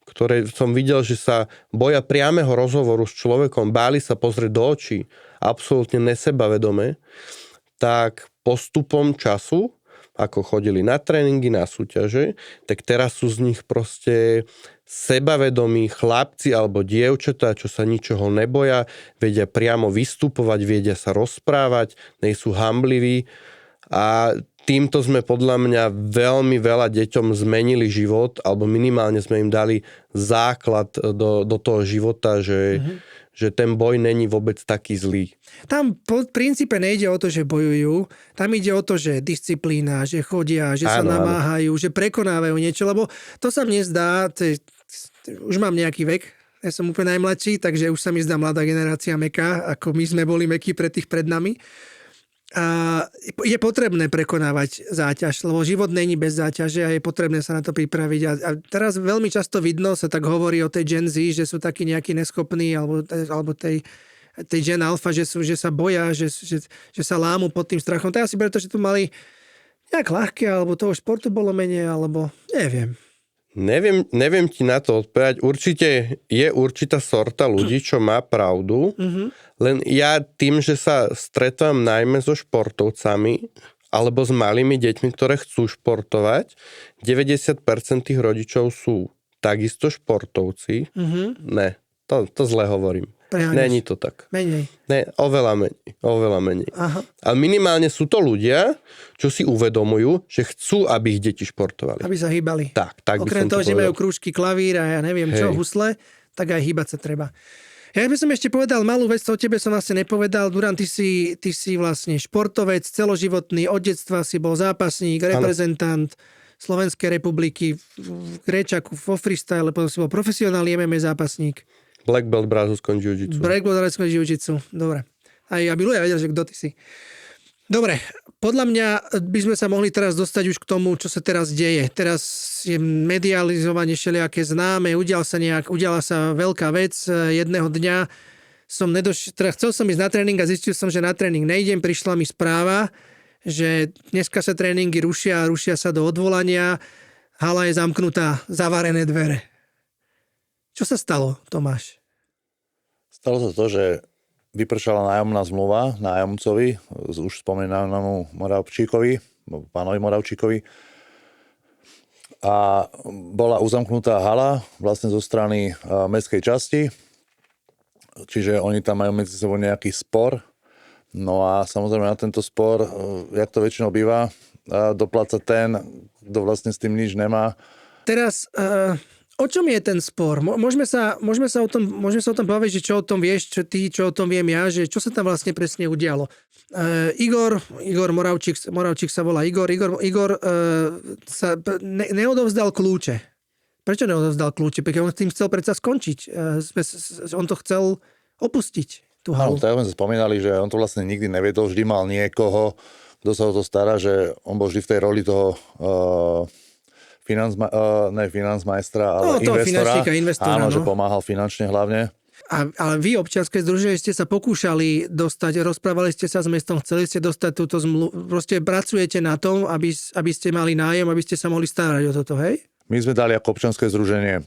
ktoré som videl, že sa boja priameho rozhovoru s človekom, báli sa pozrieť do očí, absolútne nesebavedome, tak postupom času, ako chodili na tréningy, na súťaže, tak teraz sú z nich proste sebavedomí chlapci alebo dievčatá, čo sa ničoho neboja, vedia priamo vystupovať, vedia sa rozprávať, nie sú hambliví a týmto sme podľa mňa veľmi veľa deťom zmenili život, alebo minimálne sme im dali základ do toho života, že ten boj není vôbec taký zlý. Tam v princípe nejde o to, že bojujú, tam ide o to, že disciplína, že chodia, že sa namáhajú, že prekonávajú niečo, lebo to sa mne zdá, už mám nejaký vek, ja som úplne najmladší, takže už sa mi zdá mladá generácia mäkká, ako my sme boli mäkkí pred tých pred nami. A je potrebné prekonávať záťaž, lebo život není bez záťaže a je potrebné sa na to pripraviť. A teraz veľmi často vidno, sa tak hovorí o tej Gen Z, že sú takí nejakí neschopní, alebo tej Gen Alpha, že sa boja, že sa lámu pod tým strachom. To je asi preto, že tu mali nejak ľahké, alebo toho športu bolo menej, alebo neviem. Neviem ti na to odpovedať. Určite je určitá sorta ľudí, čo má pravdu, len ja tým, že sa stretávam najmä so športovcami alebo s malými deťmi, ktoré chcú športovať, 90% tých rodičov sú takisto športovci. Ne, to zle hovorím. Není to tak. Menej. Ne, oveľa menej. Aha. A minimálne sú to ľudia, čo si uvedomujú, že chcú, aby ich deti športovali. Aby sa hýbali. Tak okrem toho, že majú krúžky, klavír a ja neviem čo, husle, tak aj hýbať sa treba. Ja by som ešte povedal malú vec, o tebe som vlastne nepovedal. Duran, ty si vlastne športovec, celoživotný, od detstva si bol zápasník, reprezentant Slovenskej republiky v Gréčaku, vo freestyle, potom si bol profesionálny MMA zápasník. Black belt v brazilskom jiu-jitsu. Dobre. Aj aby ľudia vedeli, že kto ty si. Dobre, podľa mňa by sme sa mohli teraz dostať už k tomu, čo sa teraz deje. Teraz je medializovanie všelijaké známe, udiala sa veľká vec. Jedného dňa chcel som ísť na tréning a zistil som, že na tréning nejdem. Prišla mi správa, že dneska sa tréningy rušia sa do odvolania. Hala je zamknutá, zavarené dvere. Čo sa stalo, Tomáš? Stalo sa to, že vypršala nájomná zmluva nájomcovi, už spomínanému Moravčíkovi, pánovi Moravčíkovi. A bola uzamknutá hala vlastne zo strany mestskej časti. Čiže oni tam majú medzi sebou nejaký spor. No a samozrejme na tento spor, jak to väčšinou býva, dopláca ten, kto vlastne s tým nič nemá. Teraz... O čom je ten spor? Môžeme sa o tom baviť, že čo o tom vieš, čo o tom viem ja, že čo sa tam vlastne presne udialo. Igor Moravčík sa volá Igor sa neodovzdal kľúče. Prečo neodovzdal kľúče? Pretože on tým chcel predsa skončiť. On to chcel opustiť, tú halu. No, tak sme sa spomínali, že on to vlastne nikdy nevedol, vždy mal niekoho, kto sa o to stará, že on bol vždy v tej roli toho... financmajstra, ale investora. Investora, áno, že pomáhal finančne hlavne. ale vy, občianske združenie, ste sa pokúšali dostať, rozprávali ste sa s mestom, chceli ste dostať túto zmluvu, proste pracujete na tom, aby ste mali nájom, aby ste sa mohli starať o toto, hej? My sme dali ako občianske združenie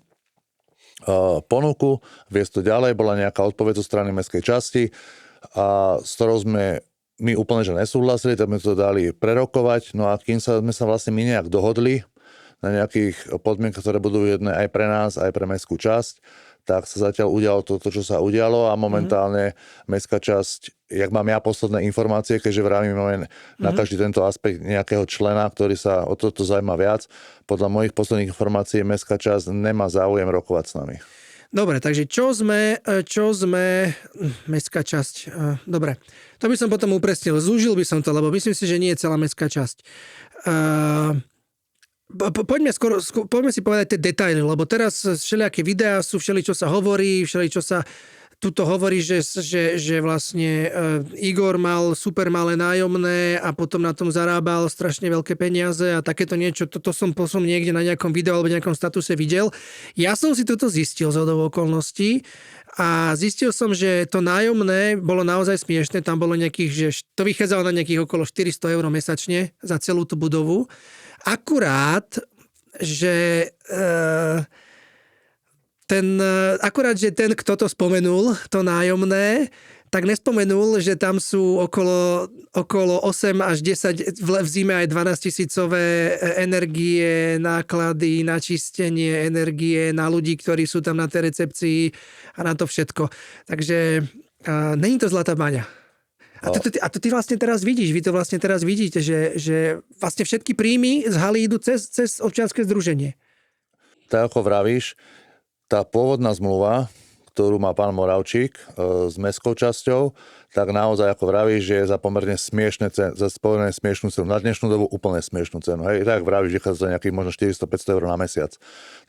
ponuku, viesť to ďalej, bola nejaká odpoveď zo strany mestskej časti, a s ktorou sme my úplne že nesúhlasili, tak sme to dali prerokovať, no a kým sme sa vlastne my nejak dohodli na nejakých podmienkach, ktoré budú jedné aj pre nás, aj pre mestskú časť, tak sa zatiaľ udialo to, čo sa udialo a momentálne mestská časť, jak mám ja posledné informácie, keďže vravím na každý tento aspekt nejakého člena, ktorý sa o toto zaujíma viac, podľa mojich posledných informácií mestská časť nemá záujem rokovať s nami. Dobre, takže čo sme mestská časť? Dobre, to by som potom upresnil. Zúžil by som to, lebo myslím si, že nie je celá mestská časť. Poďme si povedať tie detaily, lebo teraz všelijaké videá sú, všeličo sa hovorí, všeličo sa tuto hovorí, že vlastne Igor mal super malé nájomné a potom na tom zarábal strašne veľké peniaze a takéto niečo, toto som niekde na nejakom videu alebo nejakom statuse videl. Ja som si toto zistil z okolností a zistil som, že to nájomné bolo naozaj smiešné, tam bolo nejakých, že to vychádzalo na nejakých okolo 400 eur mesačne za celú tú budovu. Akurát, že ten, kto to spomenul, to nájomné, tak nespomenul, že tam sú okolo 8 až 10, v zime aj 12-tisícové energie, náklady na čistenie energie, na ľudí, ktorí sú tam na tej recepcii a na to všetko. Takže není to zlatá baňa. A to ty vlastne teraz vidíš, vy to vlastne teraz vidíte, že vlastne všetky príjmy z haly idú cez občianske združenie. Tak ako vravíš, tá pôvodná zmluva, ktorú má pán Moravčík s mestskou časťou, tak naozaj ako vravíš, že je za pomerne smiešnú cenu. Na dnešnú dobu úplne smiešnú cenu. Hej, tak vravíš, že chádza za nejakých možno 400-500 eur na mesiac.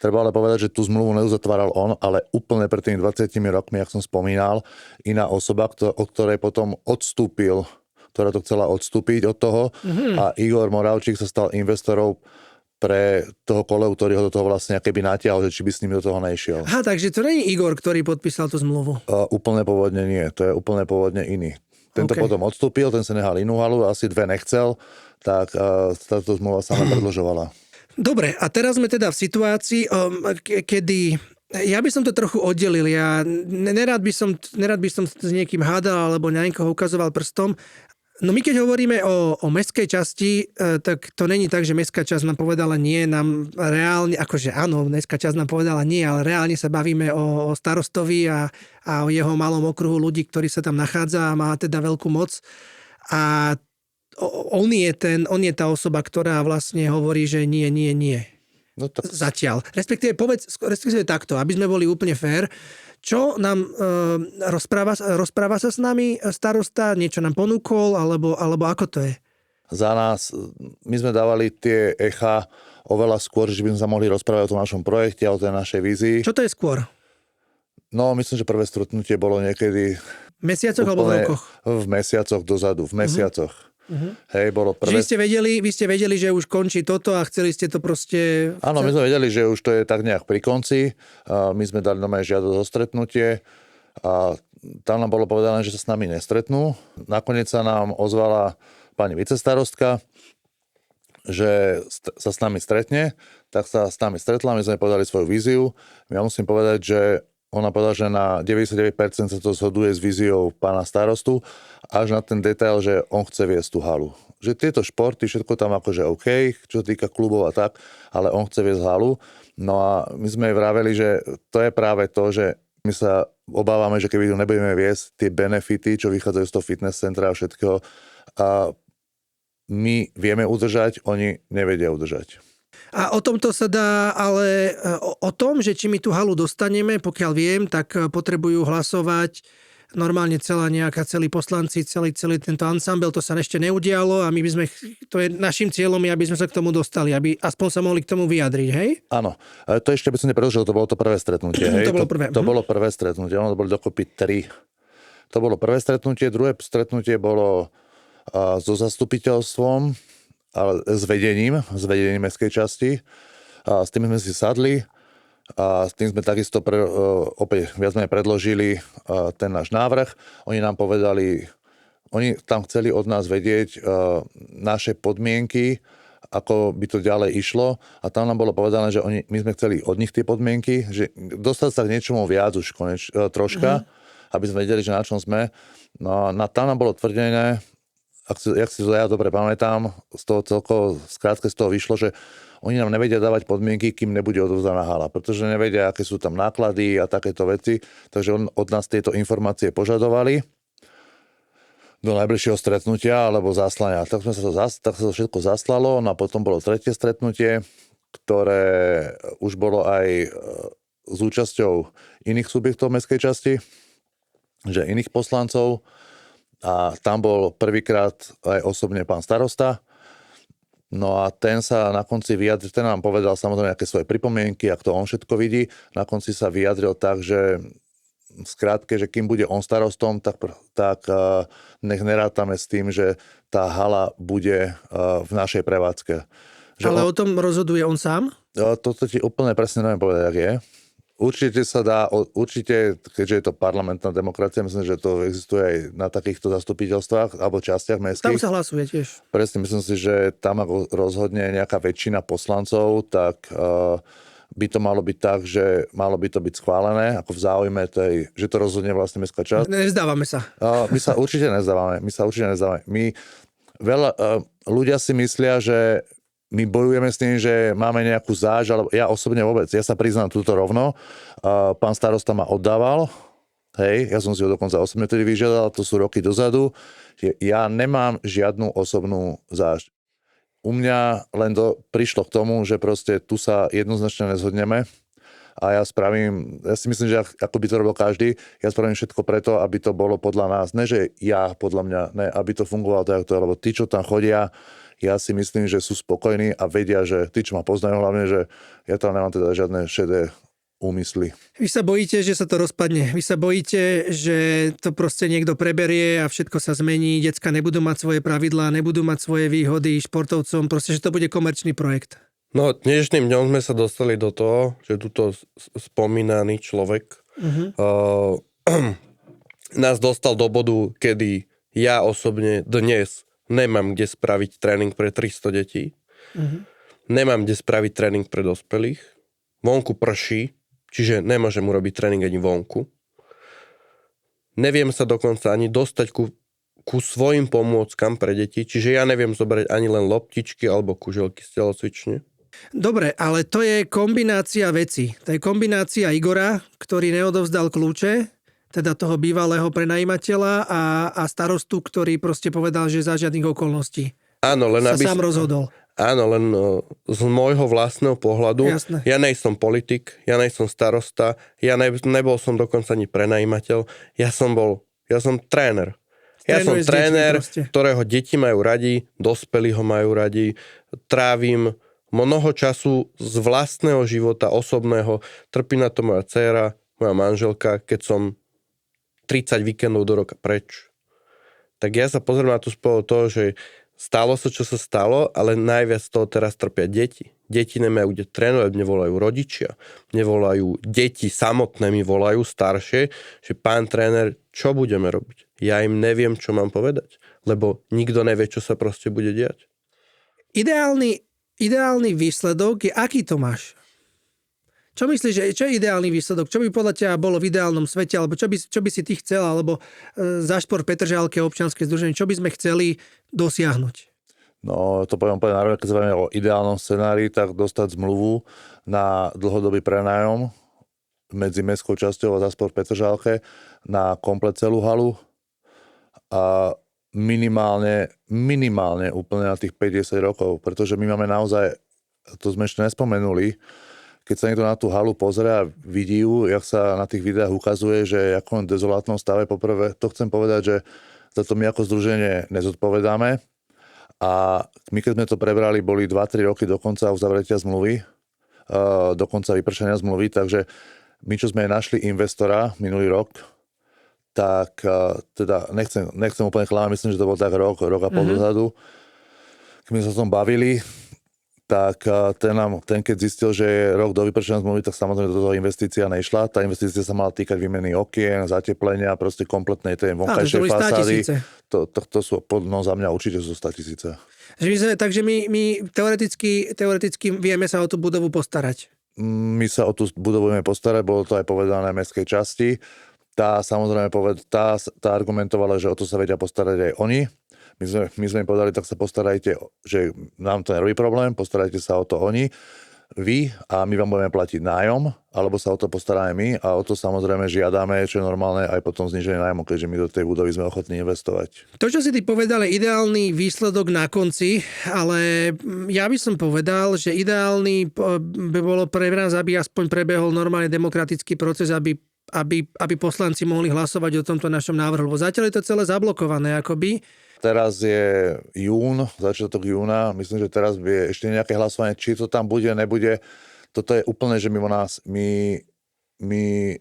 Treba ale povedať, že tú zmluvu neuzatváral on, ale úplne pred tými 20 rokmi, jak som spomínal, iná osoba, od ktorej potom odstúpil, ktorá to chcela odstúpiť od toho a Igor Moravčík sa stal investorom pre toho kolegu, ktorý ho do toho vlastne keby natiahol, že či by s ním do toho nešiel. Aha, takže to nie je Igor, ktorý podpísal tú zmluvu. Úplne pôvodne nie, to je úplne pôvodne iný. Tento potom odstúpil, ten sa nehal inú halu, asi 2 nechcel, tak táto zmluva sa predĺžovala. Dobre, a teraz sme teda v situácii, kedy ja by som to trochu oddelil. Ja nerad by som s niekým hádal alebo na niekoho ukazoval prstom. No my keď hovoríme o mestskej časti, tak to není tak, že mestská časť nám povedala nie, nám reálne, akože áno, mestská časť nám povedala nie, ale reálne sa bavíme o starostovi a o jeho malom okruhu ľudí, ktorý sa tam nachádza a má teda veľkú moc. A on je tá osoba, ktorá vlastne hovorí, že nie. No to... Zatiaľ. Respektíve takto, aby sme boli úplne fair. Čo nám rozpráva sa s nami starosta, niečo nám ponúkol, alebo ako to je? Za nás, my sme dávali tie echa oveľa skôr, že by sme sa mohli rozprávať o tom našom projekte, o tej našej vízii. Čo to je skôr? No, myslím, že prvé stretnutie bolo niekedy... V mesiacoch alebo v rokoch? V mesiacoch dozadu, v mesiacoch. Hej, bolo prvé... Čiže vy ste vedeli, že už končí toto a chceli ste to proste... Áno, my sme vedeli, že už to je tak nejak pri konci. My sme dali normálne žiadosť o stretnutie a tam nám bolo povedané, že sa s nami nestretnú. Nakoniec sa nám ozvala pani vicestarostka, že sa s nami stretne, tak sa s nami stretla, my sme povedali svoju víziu. Ja musím povedať, že ona povedala, že na 99% sa to zhoduje s víziou pána starostu, až na ten detail, že on chce viesť tú halu. Že tieto športy, všetko tam akože OK, čo sa týka klubov a tak, ale on chce viesť halu. No a my sme vraveli, že to je práve to, že my sa obávame, že keby nebudeme viesť tie benefity, čo vychádzajú z toho fitness centra a všetkého, a my vieme udržať, oni nevedia udržať. A o tomto sa dá, ale o tom, že či my tú halu dostaneme, pokiaľ viem, tak potrebujú hlasovať normálne celí poslanci, celý tento ansámbel, to sa ešte neudialo a my by sme, to je našim cieľom, aby sme sa k tomu dostali, aby aspoň sa mohli k tomu vyjadriť, hej? Áno, to ešte by som nepredlžil, to bolo to prvé stretnutie, hej? To bolo prvé stretnutie, ono to boli dokopy 3. To bolo prvé stretnutie, druhé stretnutie bolo so zastupiteľstvom, ale s vedením mestskej časti. A s tým sme si sadli A s tým sme takisto opäť viac menej predložili ten náš návrh. Oni nám povedali, oni tam chceli od nás vedieť naše podmienky, ako by to ďalej išlo. A tam nám bolo povedané, že my sme chceli od nich tie podmienky, že dostať sa k niečomu viac už troška, aby sme vedeli, že na čom sme. No a tam nám bolo tvrdené, jak si to ja dobre pamätám, z toho celkovo skrátke z toho vyšlo, že oni nám nevedia dávať podmienky, kým nebude odovzdaná hala, pretože nevedia, aké sú tam náklady a takéto veci, takže od nás tieto informácie požadovali do najbližšieho stretnutia alebo zaslania. Tak sa to všetko zaslalo, no a potom bolo tretie stretnutie, ktoré už bolo aj s účasťou iných subjektov mestskej časti, že iných poslancov, a tam bol prvýkrát aj osobne pán starosta. No a ten sa na konci vyjadril, ten nám povedal samozrejme, aké svoje pripomienky, ak to on všetko vidí. Na konci sa vyjadril tak, že skrátke, že kým bude on starostom, tak nech nerátame s tým, že tá hala bude v našej prevádzke. Že Ale o tom rozhoduje on sám? Toto ti úplne presne neviem povedať, ak je. Určite sa dá, keďže je to parlamentná demokracia, myslím, že to existuje aj na takýchto zastupiteľstvách alebo častiach mestských. Tam sa hlasuje tiež. Presne, myslím si, že tam ako rozhodne nejaká väčšina poslancov, tak by to malo byť tak, že malo by to byť schválené, ako v záujme že to rozhodne vlastne mestská časť. Nevzdávame sa. My sa určite nezdávame. Ľudia si myslia, že my bojujeme s tým, že máme nejakú záž, alebo ja osobne vôbec, ja sa priznám túto rovno, pán starosta ma oddával, hej, ja som si ho dokonca osobne tedy vyžiadal, to sú roky dozadu, že ja nemám žiadnu osobnú záž. U mňa len prišlo k tomu, že proste tu sa jednoznačne nezhodneme a ja si myslím, že ako by to robil každý, ja spravím všetko preto, aby to bolo podľa nás, ne že ja, podľa mňa, ne, aby to fungovalo tak, lebo tí, čo tam chodia, ja si myslím, že sú spokojní a vedia, že tí, čo ma poznajú, hlavne, že ja tam nemám teda žiadne šedé úmysly. Vy sa bojíte, že sa to rozpadne. Vy sa bojíte, že to proste niekto preberie a všetko sa zmení. Decka nebudú mať svoje pravidlá, nebudú mať svoje výhody športovcom. Proste, že to bude komerčný projekt. No, dnešným dňom sme sa dostali do toho, že tuto spomínaný človek nás dostal do bodu, kedy ja osobne dnes nemám kde spraviť tréning pre 300 detí. Nemám kde spraviť tréning pre dospelých. Vonku prší, čiže nemôžem urobiť tréning ani vonku. Neviem sa dokonca ani dostať ku svojim pomôckam pre deti, čiže ja neviem zobrať ani len loptičky alebo kuželky z telocvične. Dobre, ale to je kombinácia vecí. To je kombinácia Igora, ktorý neodovzdal kľúče, teda toho bývalého prenajímateľa a starostu, ktorý proste povedal, že za žiadnych okolností Áno, len sa sám rozhodol. Áno, len z môjho vlastného pohľadu. Jasné. Ja nejsom politik, ja nejsom starosta, ja nebol som dokonca ani prenajímateľ, ja som tréner. Ja som tréner, ktorého deti majú radi, dospelí ho majú radi, trávim mnoho času z vlastného života, osobného, trpí na to moja dcéra, moja manželka, keď som 30 víkendov do roka preč. Tak ja sa pozriem na to spolu toho, že stalo sa, čo sa stalo, ale najviac toho teraz trpia deti. Deti nemajú kde trénovať, mne volajú rodičia, mne volajú deti samotné, mi volajú staršie, že pán tréner, čo budeme robiť? Ja im neviem, čo mám povedať, lebo nikto nevie, čo sa proste bude diať. Ideálny výsledok je, aký to máš? Čo myslíš, čo je ideálny výsledok? Čo by podľa teba bolo v ideálnom svete? Alebo čo by si ty chcel? Alebo za Šport Petržalke občianske združenie, čo by sme chceli dosiahnuť? No, to poviem na keď sa bavíme o ideálnom scenári, tak dostať zmluvu na dlhodobý prenájom medzi mestskou časťou a za Šport Petržalke na komplet celú halu a minimálne úplne na tých 50 rokov, pretože my máme naozaj, to sme ešte nespomenuli, keď sa niekto na tú halu pozrie a vidí ju, jak sa na tých videách ukazuje, že je ako v dezolátnom stave, poprvé, to chcem povedať, že za to my ako združenie nezodpovedáme a my keď sme to prebrali, boli 2-3 roky do konca uzavretia zmluvy, do konca vypršenia zmluvy, takže my, čo sme našli investora minulý rok, tak teda nechcem úplne klamať, myslím, že to bol tak rok a pol dozadu, keď sme sa o tom bavili, tak ten keď zistil, že je rok do vypršenia zmluvy, tak samozrejme do toho investícia nešla. Tá investícia sa mala týkať výmeny okien, zateplenia, proste kompletnej tej vonkajšej fasády. To sú za mňa určite sú 100 000. Takže my teoreticky vieme sa o tú budovu postarať. My sa o tú budovu vieme postarať, bolo to aj povedané mestskej časti. Tá samozrejme tá argumentovala, že o to sa vedia postarať aj oni. My sme im povedali, tak sa postarajte, že nám to nerobí problém, postarajte sa o to oni, vy a my vám budeme platiť nájom, alebo sa o to postaráme my a o to samozrejme žiadame, čo je normálne, aj potom zníženie nájmu, keďže my do tej budovy sme ochotní investovať. To, čo si ty povedal, je ideálny výsledok na konci, ale ja by som povedal, že ideálny by bolo pre nás, aby aspoň prebehol normálny demokratický proces, aby poslanci mohli hlasovať o tomto našom návrhu. Lebo zatiaľ je to celé zablokované, akoby. Teraz je jún, začiatok júna, myslím, že teraz je ešte nejaké hlasovanie, či to tam bude, nebude. Toto je úplne, že mimo nás. My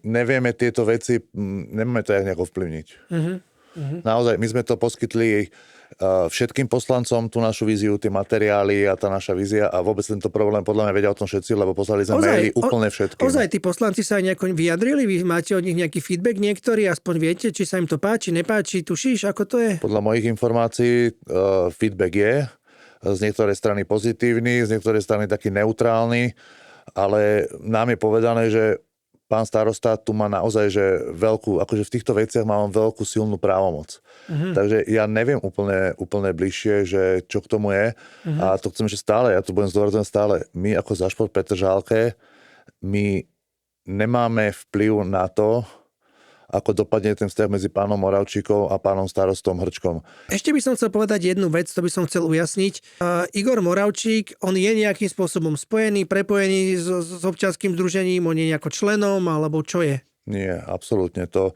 nevieme tieto veci, nemáme to nejako vplyvniť. Naozaj, my sme to poskytli všetkým poslancom, tú našu víziu, tie materiály a tá naša vízia a vôbec tento problém podľa mňa vedia o tom všetci, lebo poslali sme maily úplne všetkým. Ozaj, tí poslanci sa aj nejako vyjadrili? Vy máte od nich nejaký feedback niektorý? Aspoň viete, či sa im to páči, nepáči? Tušíš, ako to je? Podľa mojich informácií feedback je z niektorej strany pozitívny, z niektorej strany taký neutrálny, ale nám je povedané, že pán starosta tu má naozaj, že veľkú, akože v týchto veciach mám veľkú silnú právomoc. Takže ja neviem úplne bližšie, že čo k tomu je. A to chcem ešte stále, ja to budem zdôrazňovať stále. My ako Zašport Petržálke, my nemáme vplyv na to, ako dopadne ten vzťah medzi pánom Moravčíkom a pánom starostom Hrčkom. Ešte by som chcel povedať jednu vec, to by som chcel ujasniť. Igor Moravčík, on je nejakým spôsobom spojený, prepojený s občianskym združením, on je nejako členom, alebo čo je? Nie, absolútne. To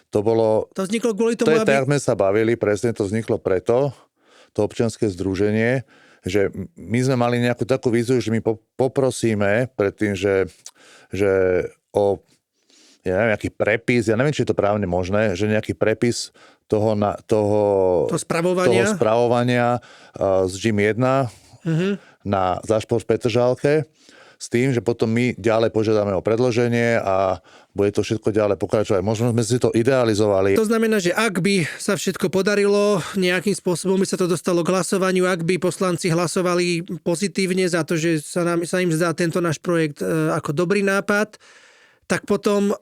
bolo... To vzniklo kvôli tomu, to je tak, sme sa bavili, presne to vzniklo preto, to občianske združenie, že my sme mali nejakú takú víziu, že my poprosíme predtým, že o nejaký prepis, ja neviem, či je to právne možné, že nejaký prepis toho spravovania z GYM 1 na Zašport v Petržálke s tým, že potom my ďalej požiadame o predloženie a bude to všetko ďalej pokračovať. Možno sme si to idealizovali. To znamená, že ak by sa všetko podarilo, nejakým spôsobom by sa to dostalo k hlasovaniu, ak by poslanci hlasovali pozitívne za to, že sa im zdá tento náš projekt ako dobrý nápad, tak potom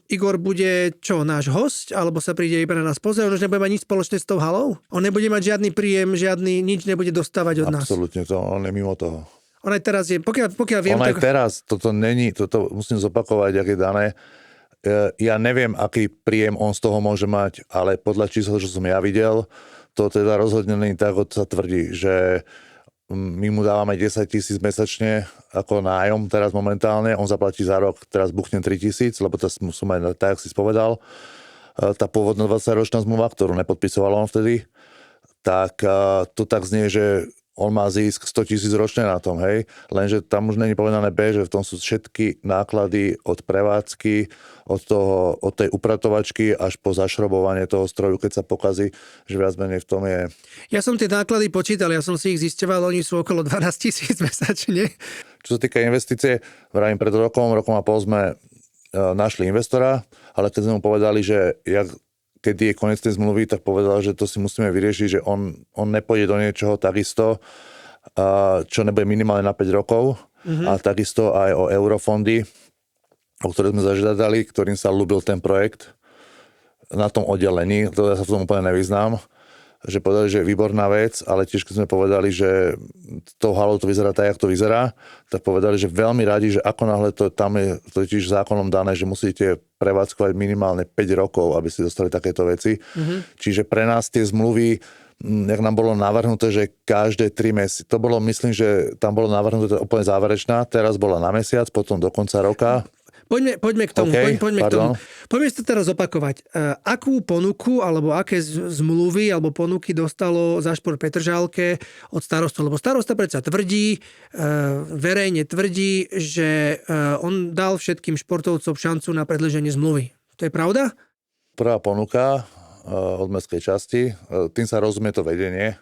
Igor bude náš hosť, alebo sa príde iba na nás pozrieť, on už nebude mať nič spoločné s tou halou? On nebude mať žiadny príjem, nič nebude dostávať od nás? Absolútne, on je mimo toho. On aj teraz je, pokiaľ viem... On aj teraz, toto musím zopakovať, ak je dané, ja neviem, aký príjem on z toho môže mať, ale podľa čísel, čo som ja videl, to teda rozhodne nie tak, ako sa tvrdí, že my mu dávame 10 000 mesačne ako nájom teraz momentálne, on zaplatí za rok, teraz buchne 3 000, lebo tá suma je tak, jak si spovedal, tá pôvodná 20-ročná zmluva, ktorú nepodpisoval on vtedy, tak to tak znie, že on má zisk 100 000 ročne na tom, hej, lenže tam už není povedané B, že v tom sú všetky náklady od prevádzky, od tej upratovačky až po zašrobovanie toho stroju, keď sa pokazí, že viac menej v tom je. Ja som tie náklady počítal, ja som si ich zisťoval, oni sú okolo 12 000 mesačne. Čo sa týka investície, vravím, pred rokom a pol sme našli investora, ale keď sme mu povedali, že keď je koniec tej zmluvy, tak povedal, že to si musíme vyriešiť, že on nepôjde do niečoho takisto, čo nebude minimálne na 5 rokov a takisto aj o eurofondy, o ktoré sme zažiadali, ktorým sa ľúbil ten projekt na tom oddelení, to ja sa v tom úplne nevyznám, že povedali, že je výborná vec, ale tiež keď sme povedali, že tou halou to vyzerá tak, jak to vyzerá, tak povedali, že veľmi radi, že ako náhle tam je tiež zákonom dané, že musíte prevádzkovať minimálne 5 rokov, aby ste dostali takéto veci. Čiže pre nás tie zmluvy, jak nám bolo navrhnuté, že každé 3 mesiace, to bolo, myslím, že tam bolo navrhnuté úplne záverečná, teraz bola na mesiac, potom do konca roka. Poďme k tomu. Okay, poďme k tomu. Poďme si to teraz opakovať. Akú ponuku, alebo aké zmluvy, alebo ponuky dostalo Zašport Petržálke od starostu? Lebo starosta predsa tvrdí, verejne tvrdí, že on dal všetkým športovcom šancu na predĺženie zmluvy. To je pravda? Prvá ponuka od mestskej časti, tým sa rozumie to vedenie.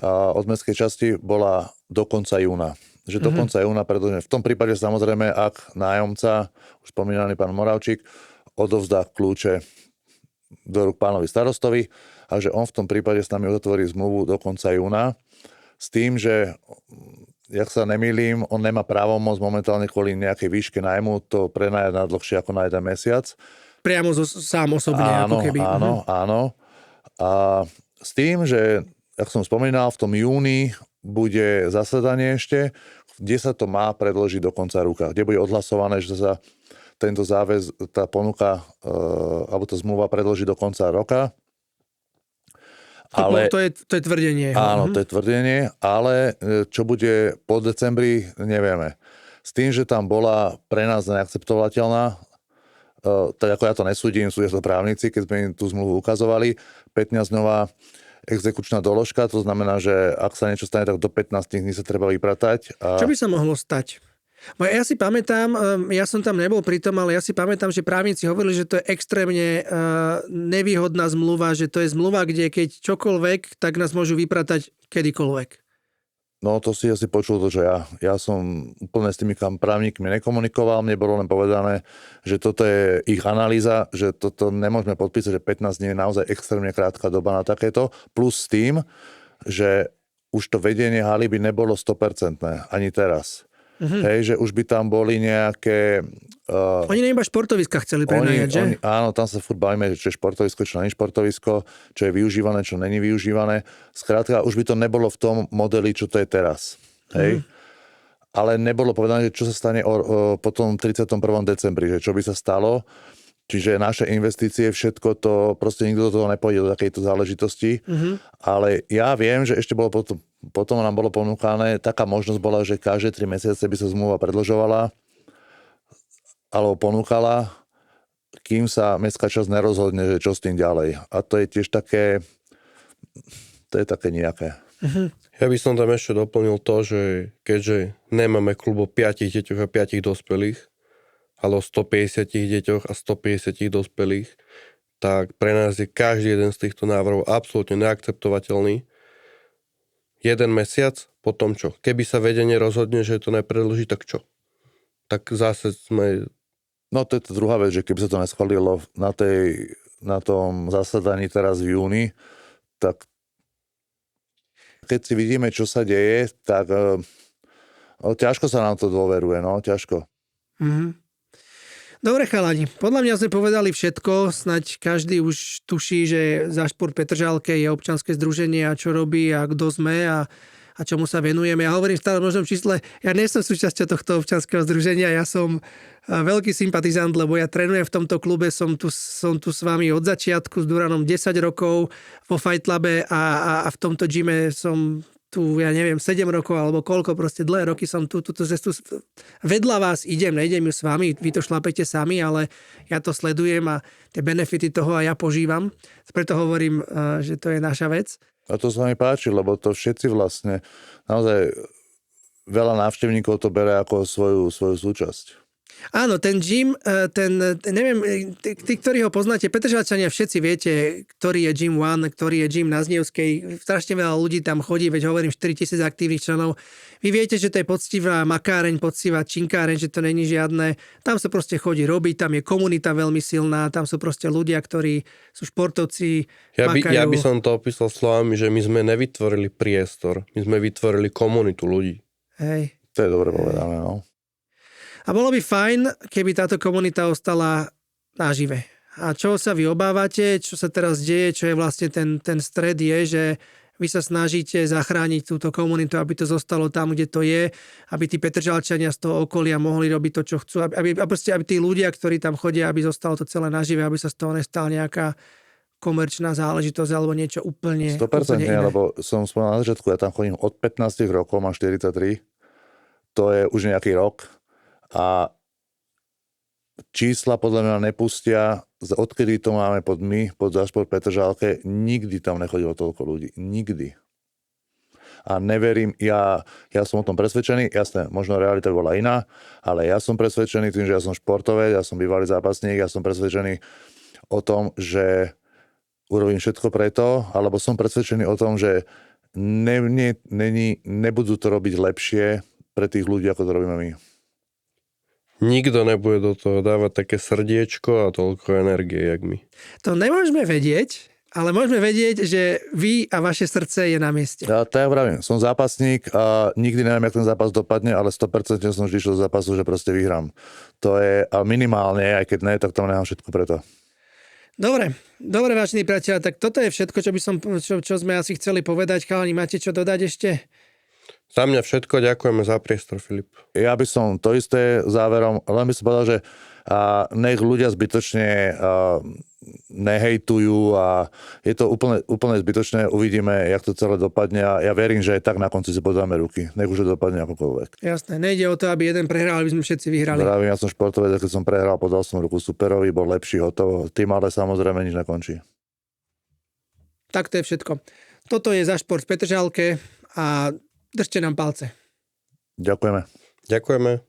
od mestskej časti bola do konca júna. Že do konca júna, pretože v tom prípade samozrejme, ak nájomca, už spomínaný pán Moravčík, odovzdá kľúče do rúk pánovi starostovi a že on v tom prípade s nami uzatvorí zmluvu do konca júna s tým, že jak sa nemýlim, on nemá právomoc momentálne kvôli nejakej výške nájmu to prenajať na dlhšie ako na 1 mesiac. Priamo sám osobne, áno, ako keby. Áno. A s tým, že, jak som spomínal, v tom júni bude zasadanie ešte, kde sa to má predložiť do konca roka, kde bude odhlasované, že sa tento záväz, tá ponuka alebo tá zmluva predloží do konca roka. Ale, to je tvrdenie. Áno, to je tvrdenie, ale čo bude po decembri, nevieme. S tým, že tam bola pre nás neakceptovateľná, tak ako ja to nesúdim, súdia to právnici, keď sme im tú zmluvu ukazovali, 15-dňová exekučná doložka, to znamená, že ak sa niečo stane, tak do 15 dní sa treba vypratať. Čo by sa mohlo stať? Ja si pamätám, ja som tam nebol pritom, ale ja si pamätám, že právnici hovorili, že to je extrémne nevýhodná zmluva, že to je zmluva, kde keď čokoľvek, tak nás môžu vypratať kedykoľvek. No to si asi počul to, že ja som úplne s tými právnikmi nekomunikoval, mne bolo len povedané, že toto je ich analýza, že toto nemôžeme podpísať, že 15 dní je naozaj extrémne krátka doba na takéto, plus s tým, že už to vedenie haly by nebolo 100% ani teraz. Hej, že už by tam boli nejaké... Oni iba športoviska chceli prenajať, že? Áno, tam sa furt bavíme, čo je športovisko, čo nie je športovisko, čo je využívané, čo není využívané. Skrátka, už by to nebolo v tom modeli, čo to je teraz. Hej? Ale nebolo povedané, že čo sa stane po tom 31. decembri, že čo by sa stalo. Čiže naše investície, všetko to, proste nikto do toho nepôjde do takejto záležitosti. Ale ja viem, že ešte bolo potom nám bolo ponúkané, taká možnosť bola, že každé 3 mesiace by sa zmluva predĺžovala alebo ponúkala, kým sa mestská časť nerozhodne, že čo s tým ďalej. A to je tiež také, to je také nejaké. Ja by som tam ešte doplnil to, že keďže nemáme klub o 5 deťoch a 5 dospelých, ale o 150 deťoch a 150 dospelých, tak pre nás je každý jeden z týchto návrhov absolútne neakceptovateľný. 1 mesiac, potom čo? Keby sa vedenie rozhodne, že to nepredĺží, tak čo? Tak zase sme... No to je to druhá vec, že keby sa to neschválilo na tom zasadaní teraz v júni, tak keď si vidíme, čo sa deje, tak ťažko sa nám to dôveruje, no, ťažko. Dobre chalani, podľa mňa sme povedali všetko, snaď každý už tuší, že Za šport Petržalke je občianske združenie a čo robí a kto sme a čomu sa venujeme. Ja hovorím stále v množnom čísle, ja nie som súčasťou tohto občianskeho združenia, ja som veľký sympatizant, lebo ja trénujem v tomto klube, som tu s vami od začiatku, s Duranom 10 rokov vo Fight Clube a v tomto gyme som tu, ja neviem, 7 rokov alebo koľko, proste dlhé roky som túto cestu vedľa vás nejdem ju s vami, vy to šlapete sami, ale ja to sledujem a tie benefity toho a ja požívam. Preto hovorím, že to je naša vec. A to sa mi páči, lebo to všetci vlastne, naozaj veľa návštevníkov to bere ako svoju súčasť. Áno, ten gym, neviem, tí, ktorí ho poznáte, Petržalčania, všetci viete, ktorý je Gym One, ktorý je gym na Znievskej. Strašne veľa ľudí tam chodí, veď hovorím 4000 aktívnych členov. Vy viete, že to je poctivá makáreň, poctivá činkáreň, že to není žiadne. Tam sa proste chodí robiť, tam je komunita veľmi silná, tam sú proste ľudia, ktorí sú športovci, makajú. Ja by som to opísal slovami, že my sme nevytvorili priestor, my sme vytvorili komunitu ľudí. Hej. To je dobre povedané, no. A bolo by fajn, keby táto komunita ostala nažive. A čo sa vy obávate, čo sa teraz deje, čo je vlastne ten stred je, že vy sa snažíte zachrániť túto komunitu, aby to zostalo tam, kde to je, aby tí Petržalčania z toho okolia mohli robiť to, čo chcú, aby tí ľudia, ktorí tam chodia, aby zostalo to celé nažive, aby sa z toho nestala nejaká komerčná záležitosť alebo niečo úplne 100% iné. lebo som spomenul na začiatku, ja tam chodím od 15 rokov, mám 43, to je už nejaký rok. A čísla podľa mňa nepustia, odkedy to máme pod Za šport Petržalke, nikdy tam nechodilo toľko ľudí. Nikdy. A neverím, ja som o tom presvedčený, jasné, možno realita bola iná, ale ja som presvedčený tým, že ja som športovec, ja som bývalý zápasník, ja som presvedčený o tom, že urobím všetko preto, alebo som presvedčený o tom, že nebudú to robiť lepšie pre tých ľudí, ako to robíme my. Nikto nebude do toho dávať také srdiečko a toľko energie, jak my. To nemôžeme vedieť, ale môžeme vedieť, že vy a vaše srdce je na mieste. Ja to ja vravím, som zápasník a nikdy neviem, jak ten zápas dopadne, ale 100% som vždy šiel do zápasu, že proste vyhrám. To je a minimálne, aj keď ne, tak tam nechám všetko preto. Dobre, vážení priatelia, tak toto je všetko, čo sme asi chceli povedať. Chalani, máte čo dodať ešte? Za mňa všetko, ďakujeme za priestor, Filip. Ja by som to isté záverom, len by som povedal, že nech ľudia zbytočne nehejtujú a je to úplne zbytočné. Uvidíme, jak to celé dopadne a ja verím, že aj tak na konci si podáme ruky. Nech už to dopadne akokoľvek. Jasné, nejde o to, aby jeden prehral, aby sme všetci vyhrali. Vravím, ja som športovec, keď som prehral, podal som ruku superovi, bol lepší, hotovo. Tým ale samozrejme nič nekončí. Tak to je všetko. Toto je Za šport v Petržalke a držte nám palce. Ďakujeme. Ďakujeme.